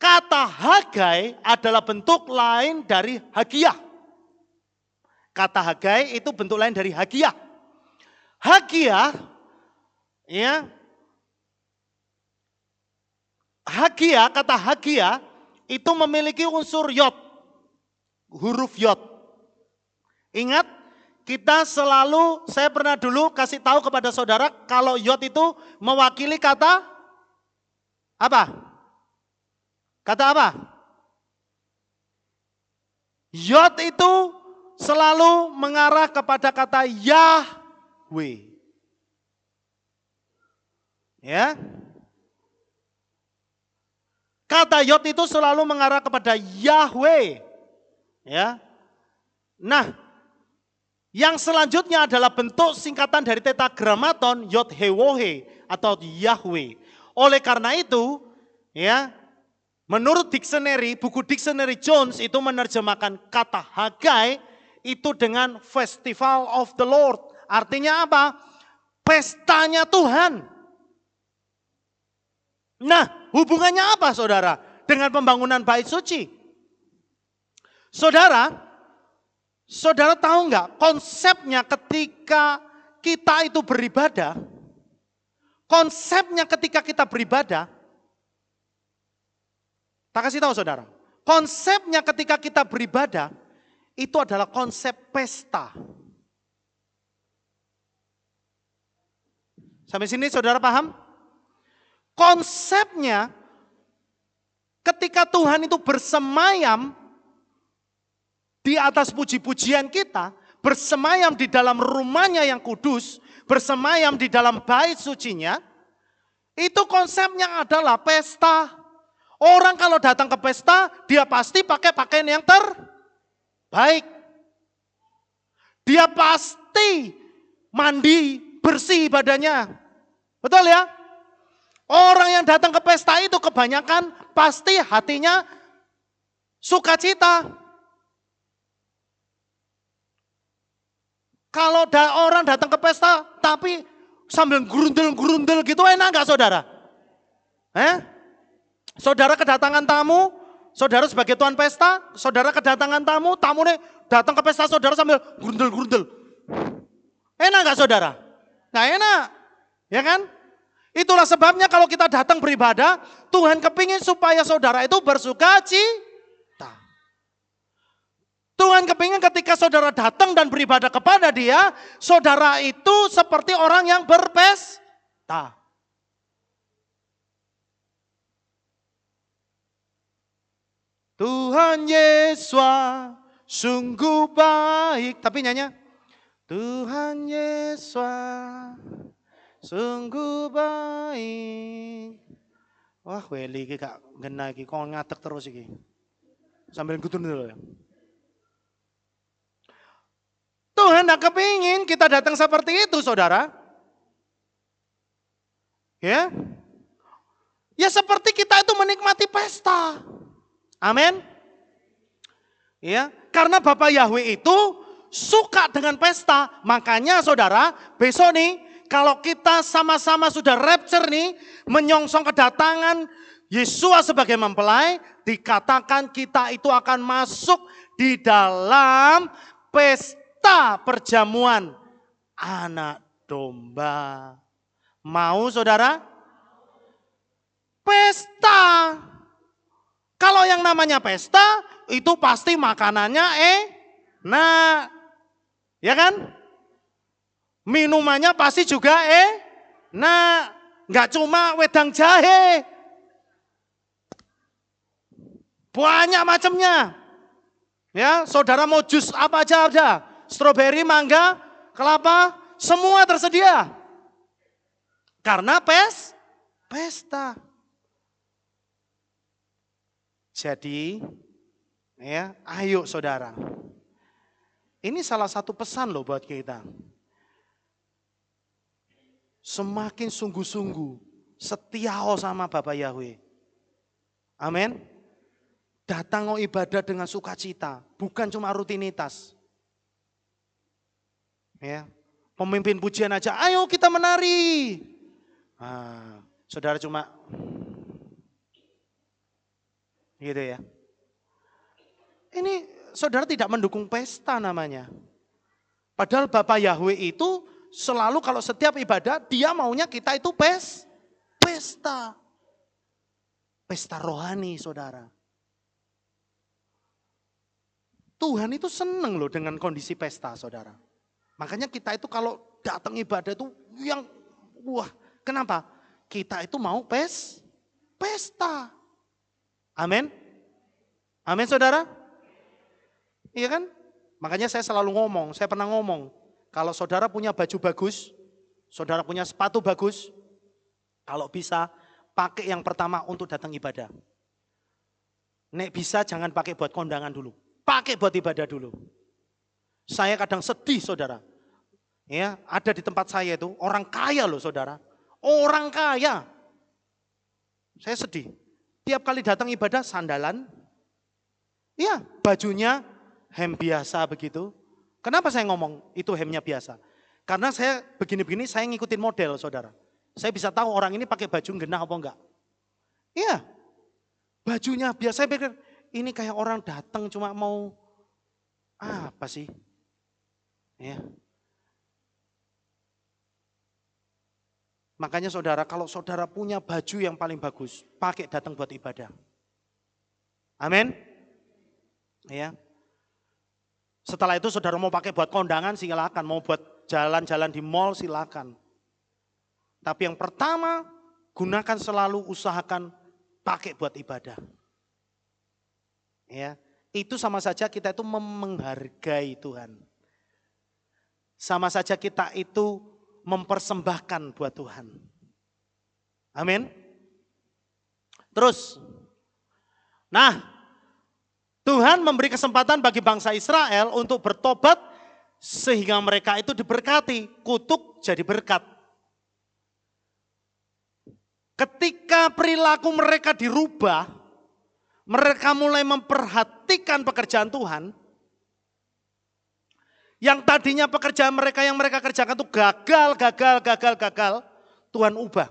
kata Hagai adalah bentuk lain dari Hagiah. Kata Hagai itu bentuk lain dari Hagiah. Hagiah, ya, Hagiah, kata Hagiah itu memiliki unsur Yod, huruf Yod. Ingat, kita selalu, saya pernah dulu kasih tahu kepada saudara kalau Yod itu mewakili kata apa? Kata apa? Yod itu selalu mengarah kepada kata Yahweh. Ya. Kata Yod itu selalu mengarah kepada Yahweh. Ya. Nah, yang selanjutnya adalah bentuk singkatan dari tetragramaton Yod Hewohe atau Yahweh. Oleh karena itu, ya, menurut dictionary, buku dictionary Jones itu menerjemahkan kata Hagai itu dengan Festival of the Lord. Artinya apa? Pestanya Tuhan. Nah, hubungannya apa saudara dengan pembangunan bait suci? Saudara tahu nggak konsepnya ketika kita itu beribadah? Konsepnya ketika kita beribadah, tak kasih tahu saudara. Konsepnya ketika kita beribadah, itu adalah konsep pesta. Sampai sini saudara paham? Konsepnya ketika Tuhan itu bersemayam di atas puji-pujian kita, bersemayam di dalam rumahnya yang kudus, bersemayam di dalam bait sucinya, itu konsepnya adalah pesta. Orang kalau datang ke pesta, dia pasti pakai pakaian yang terbaik. Dia pasti mandi, bersih badannya. Betul ya? Orang yang datang ke pesta itu kebanyakan pasti hatinya sukacita. Kalau orang datang ke pesta tapi sambil gurundel-gurundel gitu, enak gak saudara? Saudara kedatangan tamu, saudara sebagai tuan pesta, saudara kedatangan tamu, tamunya datang ke pesta saudara sambil gurundel-gurundel. Enak gak saudara? Gak enak, ya kan? Itulah sebabnya kalau kita datang beribadah, Tuhan kepingin supaya saudara itu bersukacita. Tuhan kepingin ketika saudara datang dan beribadah kepada Dia, saudara itu seperti orang yang berpesta. Tuhan Yesus sungguh baik. Tapi nyanyi, Tuhan Yesus sungguh baik. Wah, Weli iki gak ngena iki, kok ngatek terus iki. Sambil gutun dulu ya. Tuhan gak kepingin kita datang seperti itu, saudara. Ya. Ya seperti kita itu menikmati pesta. Amin. Ya, karena Bapak Yahweh itu suka dengan pesta. Makanya saudara, besok nih kalau kita sama-sama sudah rapture nih, menyongsong kedatangan Yesus sebagai mempelai, dikatakan kita itu akan masuk di dalam pesta perjamuan anak domba. Mau saudara? Pesta. Kalau yang namanya pesta, itu pasti makanannya enak. Ya kan? Minumannya pasti juga enak. Enggak cuma wedang jahe. Banyak macamnya. Ya, saudara mau jus apa aja ada. Stroberi, mangga, kelapa, semua tersedia. Karena pesta. Jadi, ya, ayo saudara. Ini salah satu pesan loh buat kita. Semakin sungguh-sungguh setia sama Bapak Yahweh. Amin. Datang ibadah dengan sukacita, bukan cuma rutinitas. Ya, pemimpin pujian aja, ayo kita menari. Saudara cuma gitu ya. Ini saudara tidak mendukung pesta namanya. Padahal Bapak Yahweh itu selalu kalau setiap ibadah dia maunya kita itu pesta. Pesta rohani saudara. Tuhan itu seneng loh dengan kondisi pesta saudara. Makanya kita itu kalau datang ibadah itu yang wah kenapa? Kita itu mau pesta. Amin. Amin saudara. Iya kan? Makanya saya selalu ngomong, saya pernah ngomong. Kalau saudara punya baju bagus, saudara punya sepatu bagus, kalau bisa pakai yang pertama untuk datang ibadah. Nek bisa jangan pakai buat kondangan dulu, pakai buat ibadah dulu. Saya kadang sedih saudara. Ya, ada di tempat saya itu orang kaya loh saudara. Orang kaya. Saya sedih. Tiap kali datang ibadah sandalan. Ya, bajunya hem biasa begitu. Kenapa saya ngomong itu hemnya biasa? Karena saya begini-begini saya ngikutin model saudara. Saya bisa tahu orang ini pakai baju genah apa enggak. Iya, bajunya biasa. Saya pikir ini kayak orang datang cuma mau apa sih? Ya. Makanya saudara, kalau saudara punya baju yang paling bagus, pakai datang buat ibadah. Amin. Ya. Setelah itu saudara mau pakai buat kondangan silakan, mau buat jalan-jalan di mall silakan. Tapi yang pertama, gunakan selalu usahakan pakai buat ibadah. Ya, itu sama saja kita itu menghargai Tuhan. Sama saja kita itu mempersembahkan buat Tuhan. Amin. Terus, nah, Tuhan memberi kesempatan bagi bangsa Israel untuk bertobat sehingga mereka itu diberkati, kutuk jadi berkat. Ketika perilaku mereka dirubah, mereka mulai memperhatikan pekerjaan Tuhan. Yang tadinya pekerjaan mereka yang mereka kerjakan itu gagal, Tuhan ubah.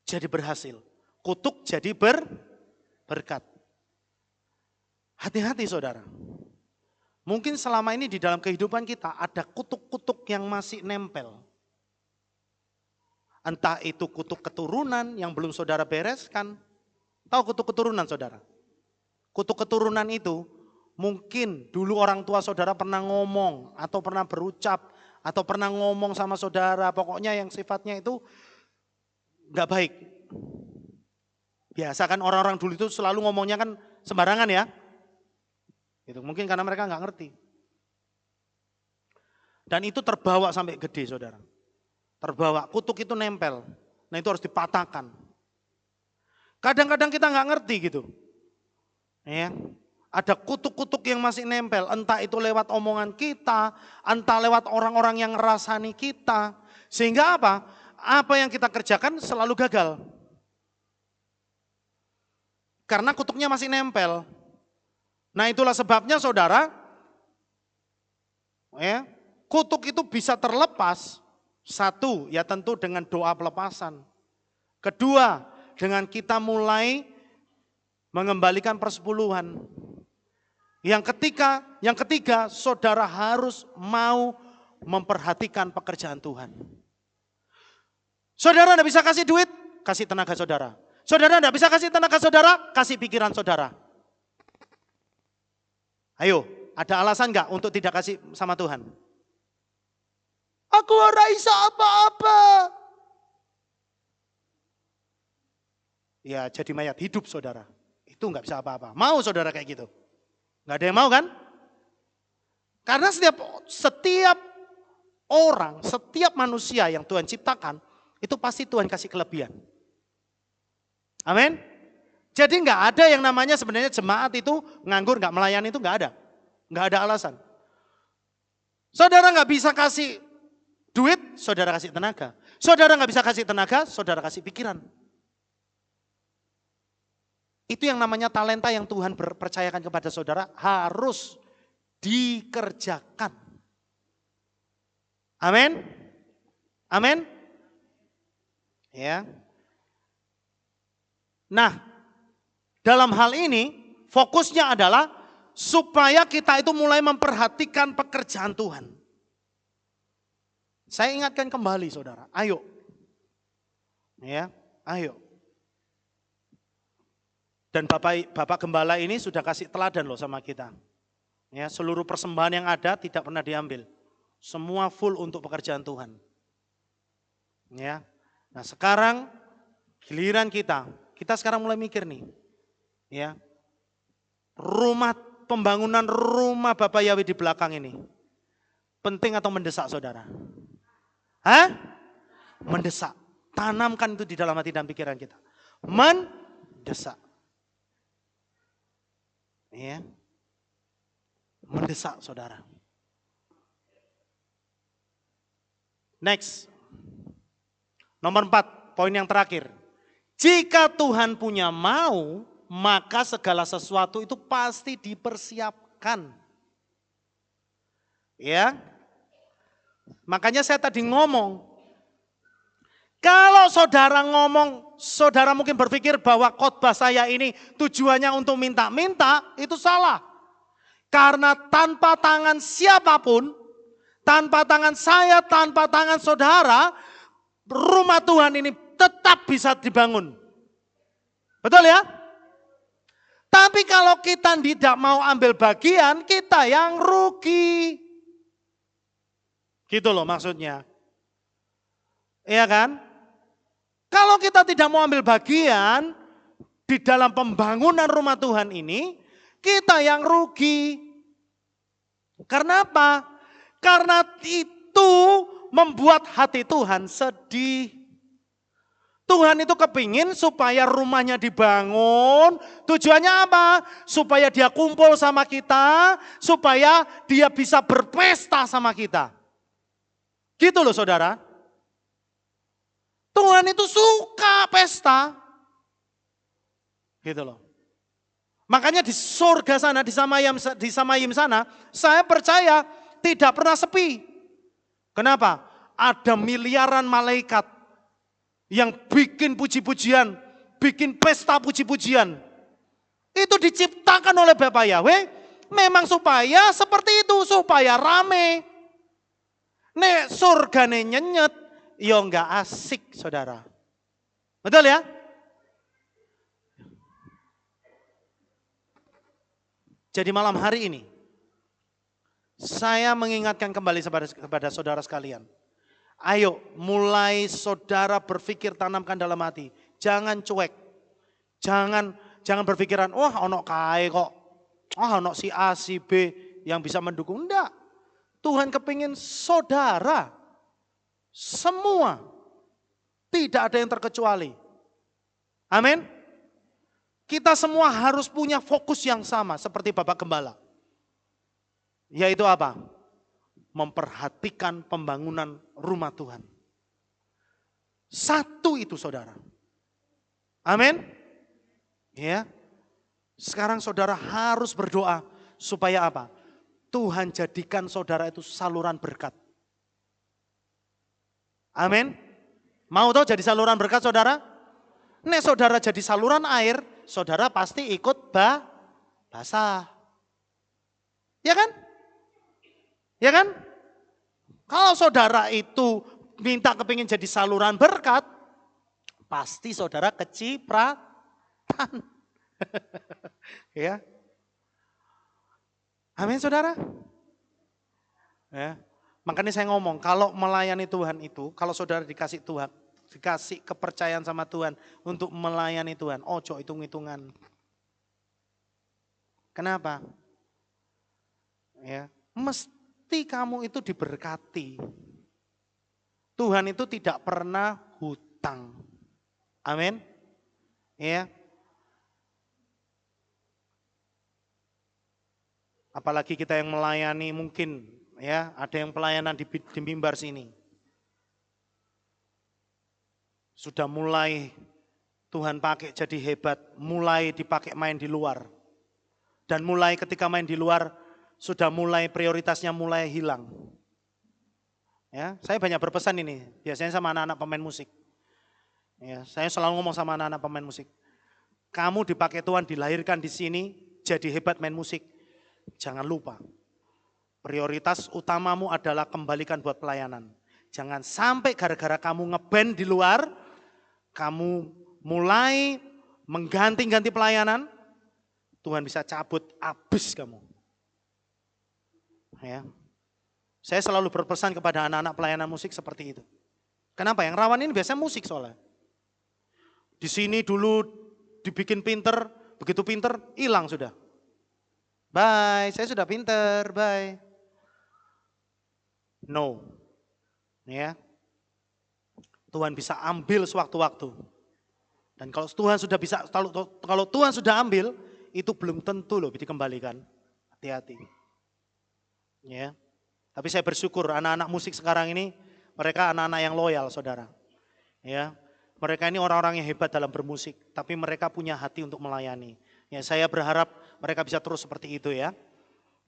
Jadi berhasil. Kutuk jadi berkat. Hati-hati saudara. Mungkin selama ini di dalam kehidupan kita ada kutuk-kutuk yang masih nempel. Entah itu kutuk keturunan yang belum saudara bereskan. Tahu kutuk keturunan saudara? Kutuk keturunan itu mungkin dulu orang tua saudara pernah ngomong atau pernah berucap atau pernah ngomong sama saudara. Pokoknya yang sifatnya itu enggak baik. Biasa kan orang-orang dulu itu selalu ngomongnya kan sembarangan ya. Itu mungkin karena mereka nggak ngerti. Dan itu terbawa sampai gede saudara. Terbawa, kutuk itu nempel. Nah itu harus dipatahkan. Kadang-kadang kita nggak ngerti gitu. Ya, ada kutuk-kutuk yang masih nempel. Entah itu lewat omongan kita, entah lewat orang-orang yang ngerasani kita. Sehingga apa? Apa yang kita kerjakan selalu gagal. Karena kutuknya masih nempel. Nah itulah sebabnya saudara, ya, kutuk itu bisa terlepas. Satu, ya tentu dengan doa pelepasan. Kedua, dengan kita mulai mengembalikan persepuluhan. Yang ketiga, saudara harus mau memperhatikan pekerjaan Tuhan. Saudara tidak bisa kasih duit, kasih tenaga saudara. Saudara tidak bisa kasih tenaga saudara, kasih pikiran saudara. Ayo, ada alasan enggak untuk tidak kasih sama Tuhan? Aku ora iso apa-apa. Ya jadi mayat hidup saudara. Itu enggak bisa apa-apa. Mau saudara kayak gitu? Enggak ada yang mau kan? Karena setiap orang, setiap manusia yang Tuhan ciptakan, itu pasti Tuhan kasih kelebihan. Amin. Jadi enggak ada yang namanya sebenarnya jemaat itu nganggur, enggak melayani itu enggak ada. Enggak ada alasan. Saudara enggak bisa kasih duit, saudara kasih tenaga. Saudara enggak bisa kasih tenaga, saudara kasih pikiran. Itu yang namanya talenta yang Tuhan percayakan kepada saudara harus dikerjakan. Amin. Amin. Ya. Nah, dalam hal ini fokusnya adalah supaya kita itu mulai memperhatikan pekerjaan Tuhan. Saya ingatkan kembali saudara, ayo. Ya, ayo. Dan Bapak Gembala ini sudah kasih teladan loh sama kita. Ya, seluruh persembahan yang ada tidak pernah diambil. Semua full untuk pekerjaan Tuhan. Ya. Nah, sekarang giliran kita sekarang mulai mikir nih. Ya. Pembangunan rumah Bapak Yawi di belakang ini. Penting atau mendesak saudara? Hah? Mendesak. Tanamkan itu di dalam hati dan pikiran kita. Mendesak. Ya. Mendesak saudara. Next. Nomor 4, poin yang terakhir. Jika Tuhan punya mau, maka segala sesuatu itu pasti dipersiapkan. Ya. Makanya saya tadi ngomong, kalau saudara ngomong, saudara mungkin berpikir bahwa khotbah saya ini tujuannya untuk minta-minta, itu salah. Karena tanpa tangan siapapun, tanpa tangan saya, tanpa tangan saudara, rumah Tuhan ini tetap bisa dibangun. Betul ya? Tapi kalau kita tidak mau ambil bagian, kita yang rugi. Gitu loh maksudnya. Iya kan? Kalau kita tidak mau ambil bagian di dalam pembangunan rumah Tuhan ini, kita yang rugi. Karena apa? Karena itu membuat hati Tuhan sedih. Tuhan itu kepingin supaya rumahnya dibangun. Tujuannya apa? Supaya dia kumpul sama kita. Supaya dia bisa berpesta sama kita. Gitu loh saudara. Tuhan itu suka pesta. Gitu loh. Makanya di surga sana, di Samayim sana, saya percaya tidak pernah sepi. Kenapa? Ada miliaran malaikat yang bikin puji-pujian, bikin pesta puji-pujian. Itu diciptakan oleh Bapak Yahweh memang supaya seperti itu, supaya rame. Nek surgane nyenyet, ya enggak asik saudara. Betul ya? Jadi malam hari ini, saya mengingatkan kembali kepada saudara sekalian. Ayo mulai saudara berpikir, tanamkan dalam hati. Jangan cuek. Jangan berpikiran, wah ono kae kok. Wah ono si A, si B yang bisa mendukung. Enggak. Tuhan kepingin saudara. Semua. Tidak ada yang terkecuali. Amin. Kita semua harus punya fokus yang sama seperti Bapak Gembala. Yaitu apa? Memperhatikan pembangunan rumah Tuhan. Satu itu saudara. Amin. Ya. Sekarang saudara harus berdoa supaya apa? Tuhan jadikan saudara itu saluran berkat. Amin. Mau tahu jadi saluran berkat saudara? Nek saudara jadi saluran air, saudara pasti ikut basah. Ya kan? Ya kan? Kalau saudara itu minta kepingin jadi saluran berkat, pasti saudara kecipratan. Ya. Amin saudara. Ya. Makanya saya ngomong, kalau melayani Tuhan itu, kalau saudara dikasih Tuhan, dikasih kepercayaan sama Tuhan untuk melayani Tuhan, ojo hitung-hitungan. Kenapa? Ya, mesti kamu itu diberkati. Tuhan itu tidak pernah hutang. Amin. Ya. Apalagi kita yang melayani mungkin ya, ada yang pelayanan di mimbar sini. Sudah mulai Tuhan pakai jadi hebat, mulai dipakai main di luar. Dan mulai ketika main di luar sudah mulai prioritasnya mulai hilang. Ya, saya banyak berpesan ini, biasanya sama anak-anak pemain musik. Ya, saya selalu ngomong sama anak-anak pemain musik. Kamu dipakai Tuhan dilahirkan di sini jadi hebat main musik. Jangan lupa, prioritas utamamu adalah kembalikan buat pelayanan. Jangan sampai gara-gara kamu ngeband di luar, kamu mulai mengganti-ganti pelayanan, Tuhan bisa cabut habis kamu. Ya. Saya selalu berpesan kepada anak-anak pelayanan musik seperti itu. Kenapa? Yang rawan ini biasanya musik soalnya. Di sini dulu dibikin pinter, begitu pinter, hilang sudah. Bye, saya sudah pinter, bye. No. Ya. Tuhan bisa ambil sewaktu-waktu. Dan kalau Tuhan sudah bisa, kalau Tuhan sudah ambil, itu belum tentu loh dikembalikan. Hati-hati. Ya. Tapi saya bersyukur anak-anak musik sekarang ini, mereka anak-anak yang loyal, saudara. Ya. Mereka ini orang-orang yang hebat dalam bermusik, tapi mereka punya hati untuk melayani. Ya, saya berharap mereka bisa terus seperti itu ya.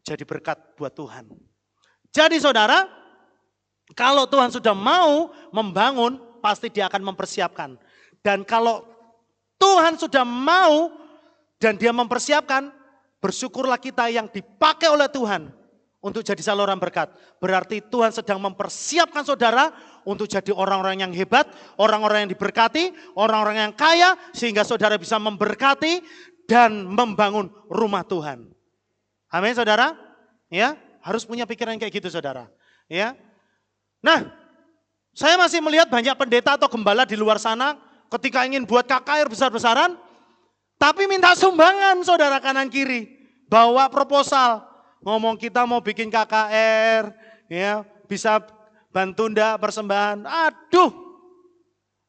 Jadi berkat buat Tuhan. Jadi saudara, kalau Tuhan sudah mau membangun, pasti dia akan mempersiapkan. Dan kalau Tuhan sudah mau dan dia mempersiapkan, bersyukurlah kita yang dipakai oleh Tuhan untuk jadi saluran berkat. Berarti Tuhan sedang mempersiapkan saudara untuk jadi orang-orang yang hebat, orang-orang yang diberkati, orang-orang yang kaya, sehingga saudara bisa memberkati dan membangun rumah Tuhan. Amin saudara? Ya, harus punya pikiran kayak gitu saudara. Ya. Nah, saya masih melihat banyak pendeta atau gembala di luar sana ketika ingin buat KKR besar-besaran, tapi minta sumbangan saudara kanan kiri, bawa proposal, ngomong kita mau bikin KKR, ya bisa bantu ndak persembahan. Aduh,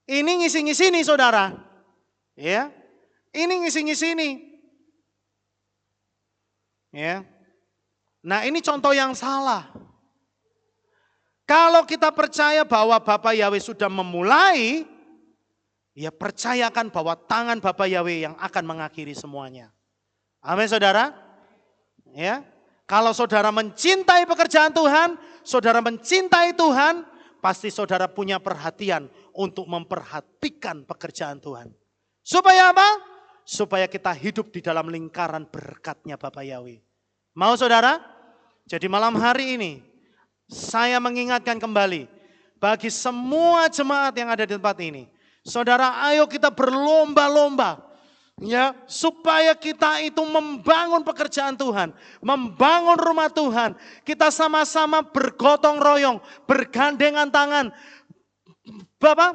ini ngisi-ngisi nih saudara, ya, ini ngisi-ngisi nih, ya. Nah ini contoh yang salah. Kalau kita percaya bahwa Bapa Yahweh sudah memulai, ya percayakan bahwa tangan Bapa Yahweh yang akan mengakhiri semuanya. Amin saudara. Ya, kalau saudara mencintai pekerjaan Tuhan, saudara mencintai Tuhan, pasti saudara punya perhatian untuk memperhatikan pekerjaan Tuhan. Supaya apa? Supaya kita hidup di dalam lingkaran berkatnya Bapa Yahweh. Mau saudara? Jadi malam hari ini, saya mengingatkan kembali bagi semua jemaat yang ada di tempat ini. Saudara, ayo kita berlomba-lomba ya, supaya kita itu membangun pekerjaan Tuhan, membangun rumah Tuhan. Kita sama-sama bergotong royong, bergandengan tangan. Bapak,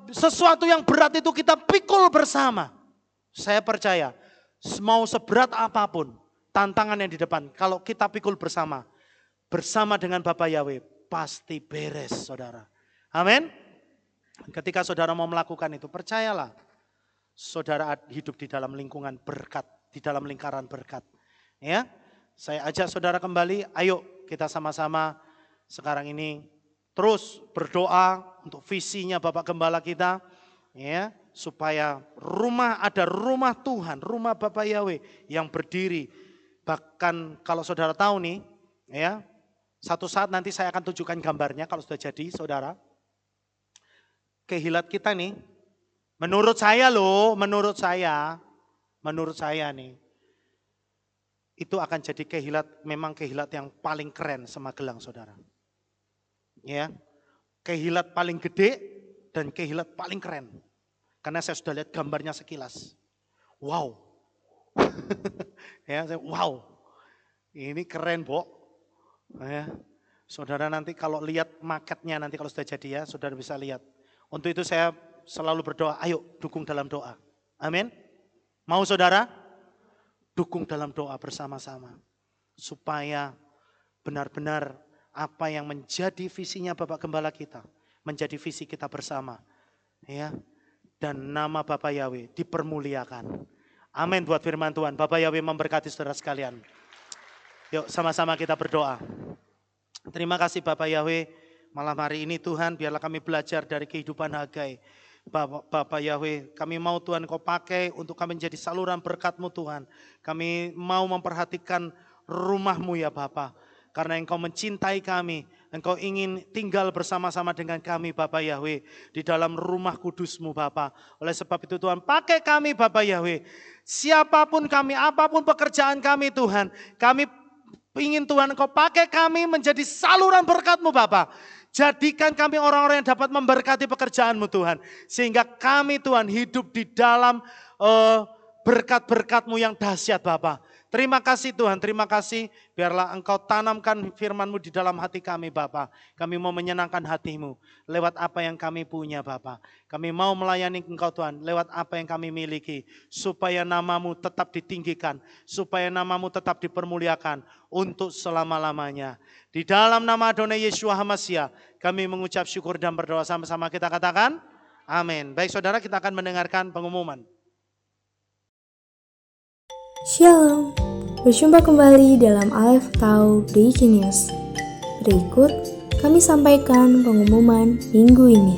sesuatu yang berat itu kita pikul bersama. Saya percaya, mau seberat apapun tantangan yang di depan, kalau kita pikul bersama dengan Bapa Yahweh, pasti beres saudara. Amin. Ketika saudara mau melakukan itu, percayalah, saudara hidup di dalam lingkungan berkat, di dalam lingkaran berkat. Ya, saya ajak saudara kembali, ayo kita sama-sama sekarang ini terus berdoa untuk visinya Bapak Gembala kita, ya, supaya ada rumah Tuhan, rumah Bapa Yahweh yang berdiri. Bahkan kalau saudara tahu nih, ya, satu saat nanti saya akan tunjukkan gambarnya kalau sudah jadi, saudara. Kehilat kita nih, menurut saya nih, itu akan jadi memang kehilat yang paling keren Semagelang, saudara. Ya, kehilat paling gede dan kehilat paling keren. Karena saya sudah lihat gambarnya sekilas. Wow. Ya, wow. Ini keren, Bo. Ya. Saudara nanti kalau lihat marketnya nanti kalau sudah jadi ya, saudara bisa lihat. Untuk itu saya selalu berdoa, ayo dukung dalam doa. Amin. Mau saudara? Dukung dalam doa bersama-sama. Supaya benar-benar apa yang menjadi visinya Bapak Gembala kita, menjadi visi kita bersama. Ya. Dan nama Bapak Yahweh dipermuliakan. Amin buat firman Tuhan. Bapak Yahweh memberkati saudara sekalian. Yuk sama-sama kita berdoa. Terima kasih Bapak Yahweh. Malam hari ini Tuhan biarlah kami belajar dari kehidupan Hagai. Bapak Yahweh, kami mau Tuhan Kau pakai untuk kami menjadi saluran berkat-Mu Tuhan. Kami mau memperhatikan rumah-Mu ya Bapak. Karena Engkau mencintai kami, Engkau ingin tinggal bersama-sama dengan kami Bapak Yahweh. Di dalam rumah kudus-Mu Bapak. Oleh sebab itu Tuhan, pakai kami Bapak Yahweh. Siapapun kami, apapun pekerjaan kami Tuhan. Kami ingin Tuhan Engkau pakai kami menjadi saluran berkat-Mu Bapak. Jadikan kami orang-orang yang dapat memberkati pekerjaan-Mu Tuhan. Sehingga kami Tuhan hidup di dalam berkat-berkat-Mu yang dahsyat Bapak. Terima kasih Tuhan, terima kasih. Biarlah Engkau tanamkan firman-Mu di dalam hati kami Bapa. Kami mau menyenangkan hati-Mu lewat apa yang kami punya Bapa. Kami mau melayani Engkau Tuhan lewat apa yang kami miliki. Supaya nama-Mu tetap ditinggikan. Supaya nama-Mu tetap dipermuliakan untuk selama-lamanya. Di dalam nama Adonai Yeshua HaMashiach kami mengucap syukur dan berdoa sama-sama kita katakan. Amin. Baik saudara, kita akan mendengarkan pengumuman. Shalom, berjumpa kembali dalam Aleph Tau Breaking News. Berikut kami sampaikan pengumuman minggu ini.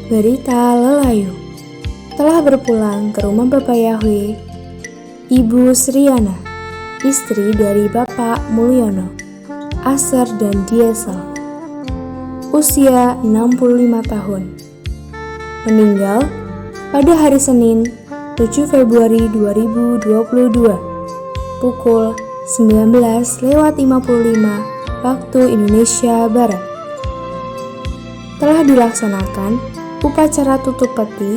Berita Lelayu telah berpulang ke rumah Bapak Yahweh, Ibu Sriana, istri dari Bapak Mulyono, Aser dan Diesel, usia 65 tahun, meninggal pada hari Senin 7 Februari 2022 pukul 19.55 waktu Indonesia Barat. Telah dilaksanakan upacara tutup peti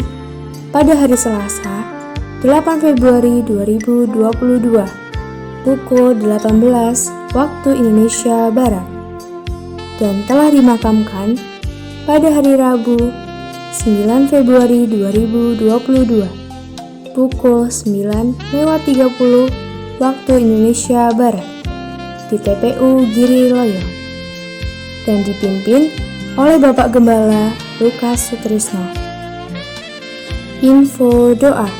pada hari Selasa 8 Februari 2022 pukul 18 waktu Indonesia Barat dan telah dimakamkan pada hari Rabu 9 Februari 2022 pukul 9.30 waktu Indonesia Barat di TPU Giri Loyo dan dipimpin oleh Bapak Gembala Lukas Sutrisno. Info doa.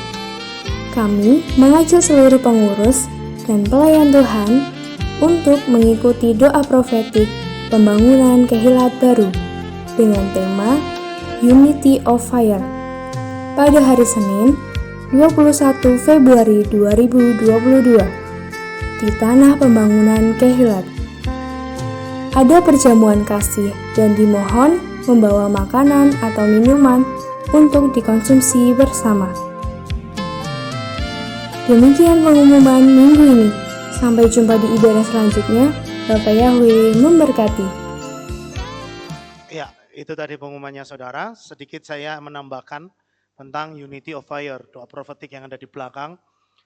Kami mengajak seluruh pengurus dan pelayan Tuhan untuk mengikuti doa profetik pembangunan Kehilat baru dengan tema Unity of Fire pada hari Senin 21 Februari 2022 di Tanah Pembangunan Kehilat. Ada perjamuan kasih dan dimohon membawa makanan atau minuman untuk dikonsumsi bersama. Demikian pengumuman minggu ini. Sampai jumpa di ibadah selanjutnya. Bapak Yahweh memberkati. Ya, itu tadi pengumumannya saudara. Sedikit saya menambahkan tentang Unity of Fire, doa profetik yang ada di belakang.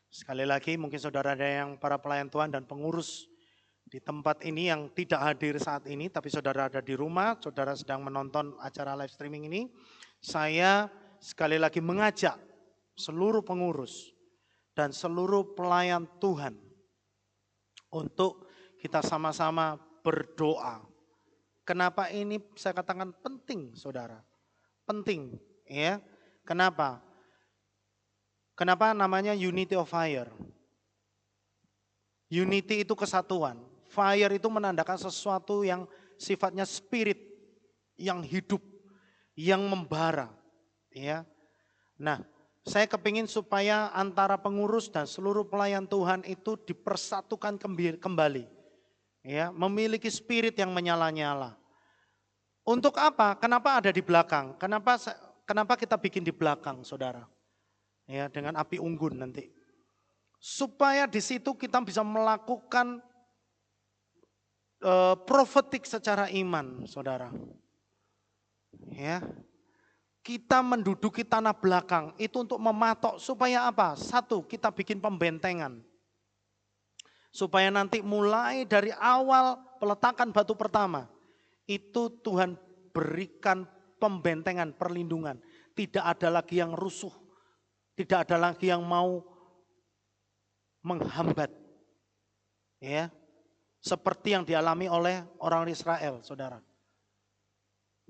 Sekali lagi mungkin saudara ada yang para pelayan Tuhan dan pengurus di tempat ini yang tidak hadir saat ini, tapi saudara ada di rumah, saudara sedang menonton acara live streaming ini. Saya sekali lagi mengajak seluruh pengurus dan seluruh pelayan Tuhan untuk kita sama-sama berdoa. Kenapa ini saya katakan penting saudara? Penting ya. Kenapa? Kenapa namanya Unity of Fire? Unity itu kesatuan. Fire itu menandakan sesuatu yang sifatnya spirit, yang hidup, yang membara. Ya. Nah, saya kepingin supaya antara pengurus dan seluruh pelayan Tuhan itu dipersatukan kembali. Ya, memiliki spirit yang menyala-nyala. Untuk apa? Kenapa ada di belakang? Kenapa kita bikin di belakang, saudara? Ya, dengan api unggun nanti. Supaya di situ kita bisa melakukan profetik secara iman, saudara. Ya, kita menduduki tanah belakang itu untuk mematok supaya apa? Satu, kita bikin pembentengan. Supaya nanti mulai dari awal peletakan batu pertama, itu Tuhan berikan pembentengan, perlindungan. Tidak ada lagi yang rusuh, tidak ada lagi yang mau menghambat. Ya, seperti yang dialami oleh orang Israel, saudara.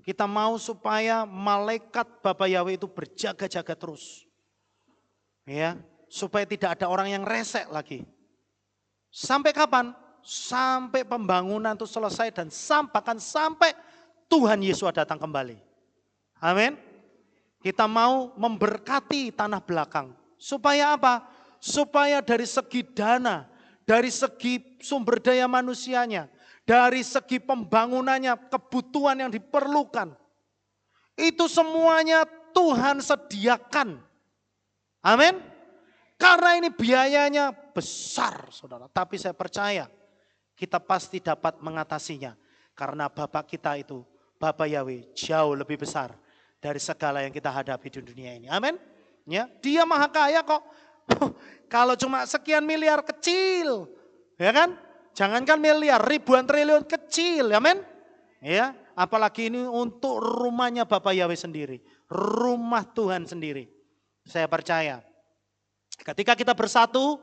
Kita mau supaya malaikat Bapa Yahweh itu berjaga-jaga terus. Ya, supaya tidak ada orang yang resek lagi. Sampai kapan? Sampai pembangunan itu selesai dan bahkan sampai Tuhan Yesus datang kembali. Amin. Kita mau memberkati tanah belakang. Supaya apa? Supaya dari segi dana, dari segi sumber daya manusianya, dari segi pembangunannya, kebutuhan yang diperlukan. Itu semuanya Tuhan sediakan. Amin. Karena ini biayanya besar, saudara. Tapi saya percaya kita pasti dapat mengatasinya. Karena Bapa kita itu, Bapa Yahweh, jauh lebih besar dari segala yang kita hadapi di dunia ini. Amin. Ya, Dia maha kaya kok. Kalau cuma sekian miliar kecil, ya kan? Jangankan miliar, ribuan triliun kecil, amin. Ya, apalagi ini untuk rumahnya Bapa Yahweh sendiri, rumah Tuhan sendiri. Saya percaya, ketika kita bersatu,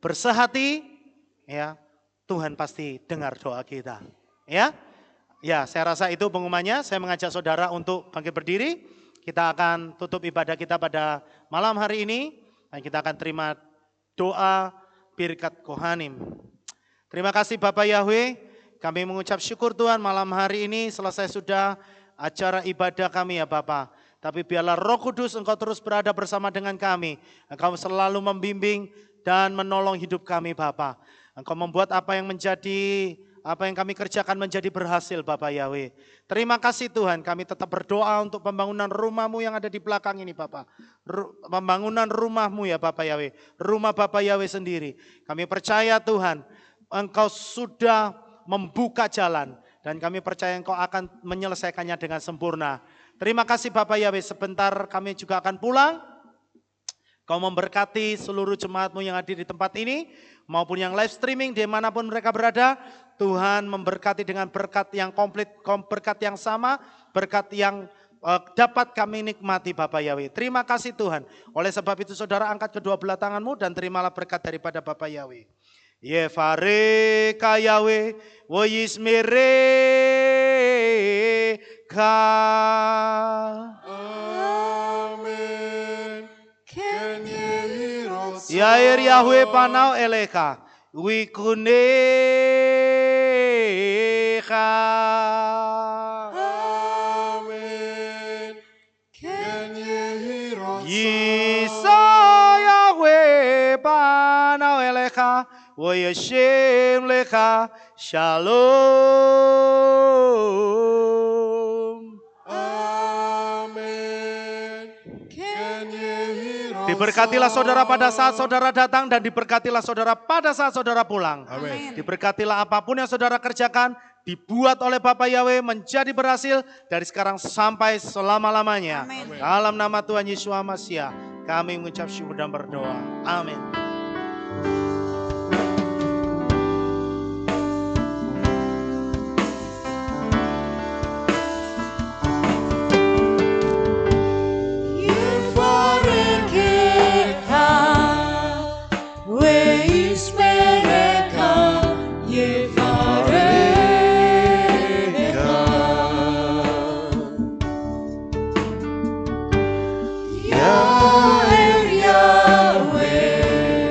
bersehati, ya Tuhan pasti dengar doa kita. Ya, saya rasa itu pengumumannya. Saya mengajak saudara untuk bangkit berdiri. Kita akan tutup ibadah kita pada malam hari ini. Dan kita akan terima doa birkat Kohanim. Terima kasih Bapak Yahweh. Kami mengucap syukur Tuhan malam hari ini selesai sudah acara ibadah kami ya Bapak. Tapi biarlah Roh Kudus Engkau terus berada bersama dengan kami. Engkau selalu membimbing dan menolong hidup kami Bapak. Engkau membuat apa yang kami kerjakan menjadi berhasil Bapak Yahweh. Terima kasih Tuhan, kami tetap berdoa untuk pembangunan rumah-Mu yang ada di belakang ini Bapak. Pembangunan rumah-Mu ya Bapak Yahweh, rumah Bapak Yahweh sendiri. Kami percaya Tuhan, Engkau sudah membuka jalan dan kami percaya Engkau akan menyelesaikannya dengan sempurna. Terima kasih Bapak Yahweh, sebentar kami juga akan pulang. Kau memberkati seluruh jemaat-Mu yang hadir di tempat ini, maupun yang live streaming dimanapun mereka berada. Tuhan memberkati dengan berkat yang komplit, berkat yang sama, berkat yang dapat kami nikmati Bapak Yahweh. Terima kasih Tuhan. Oleh sebab itu saudara angkat kedua belah tanganmu dan terimalah berkat daripada Bapak Yahweh. Yefare ka Yahweh, wo yismere ka. Amen. Yair Yahweh panau eleka, wikuneha. Amen. Yisa Yahweh panau eleka, wo yeshem leka, shalom. Amen. Diberkatilah saudara pada saat saudara datang dan diberkatilah saudara pada saat saudara pulang. Amin. Diberkatilah apapun yang saudara kerjakan dibuat oleh Bapa Yahweh menjadi berhasil dari sekarang sampai selama-lamanya. Amin. Dalam nama Tuhan Yesus Masiah kami mengucap syukur dan berdoa. Amin. Yahweh,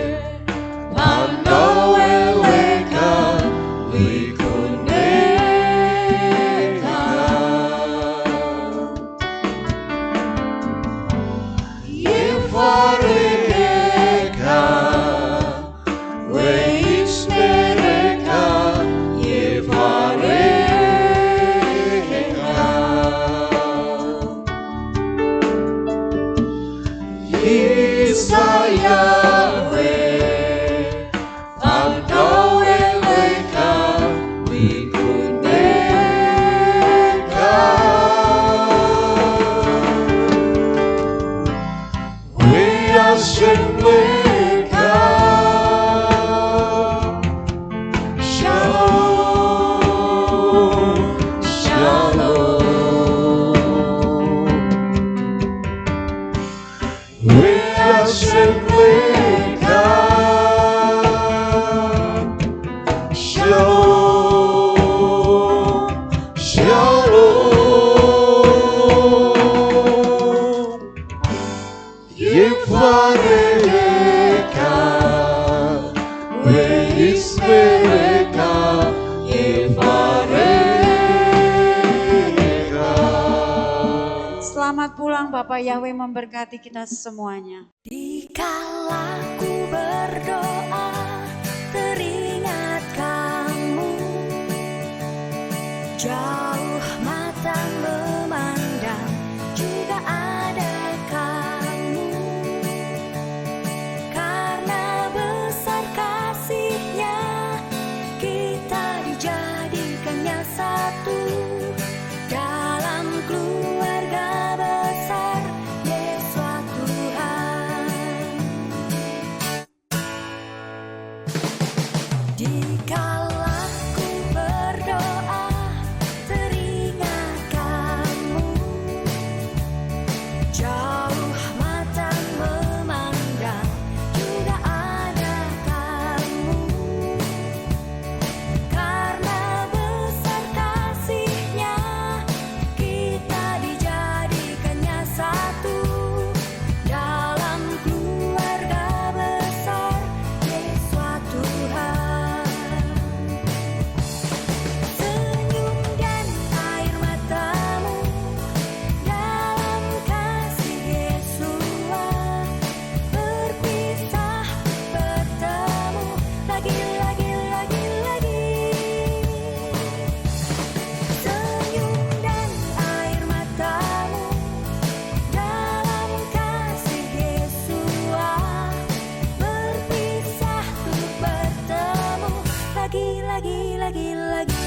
Eis mereka mereka. Selamat pulang Bapak Yahweh memberkati kita semuanya. Dikala ku berdoa, teringat kamu, jauh mata memandang, juga ada kamu. Karena besar kasih-Nya, kita dijadikannya satu dalam keluarga besar Yesus Tuhan. Dikala ku berdoa, teringat kamu, jauh mata memandang, juga ada kamu. Karena besar kasih-Nya, kita dijadikannya satu dalam keluarga besar Yesus Tuhan. Senyum dan air matamu dalam kasih Yesus, berpisah bertemu lagi. Senyum dan air matamu dalam kasih Yesus, berpisah untuk bertemu lagi.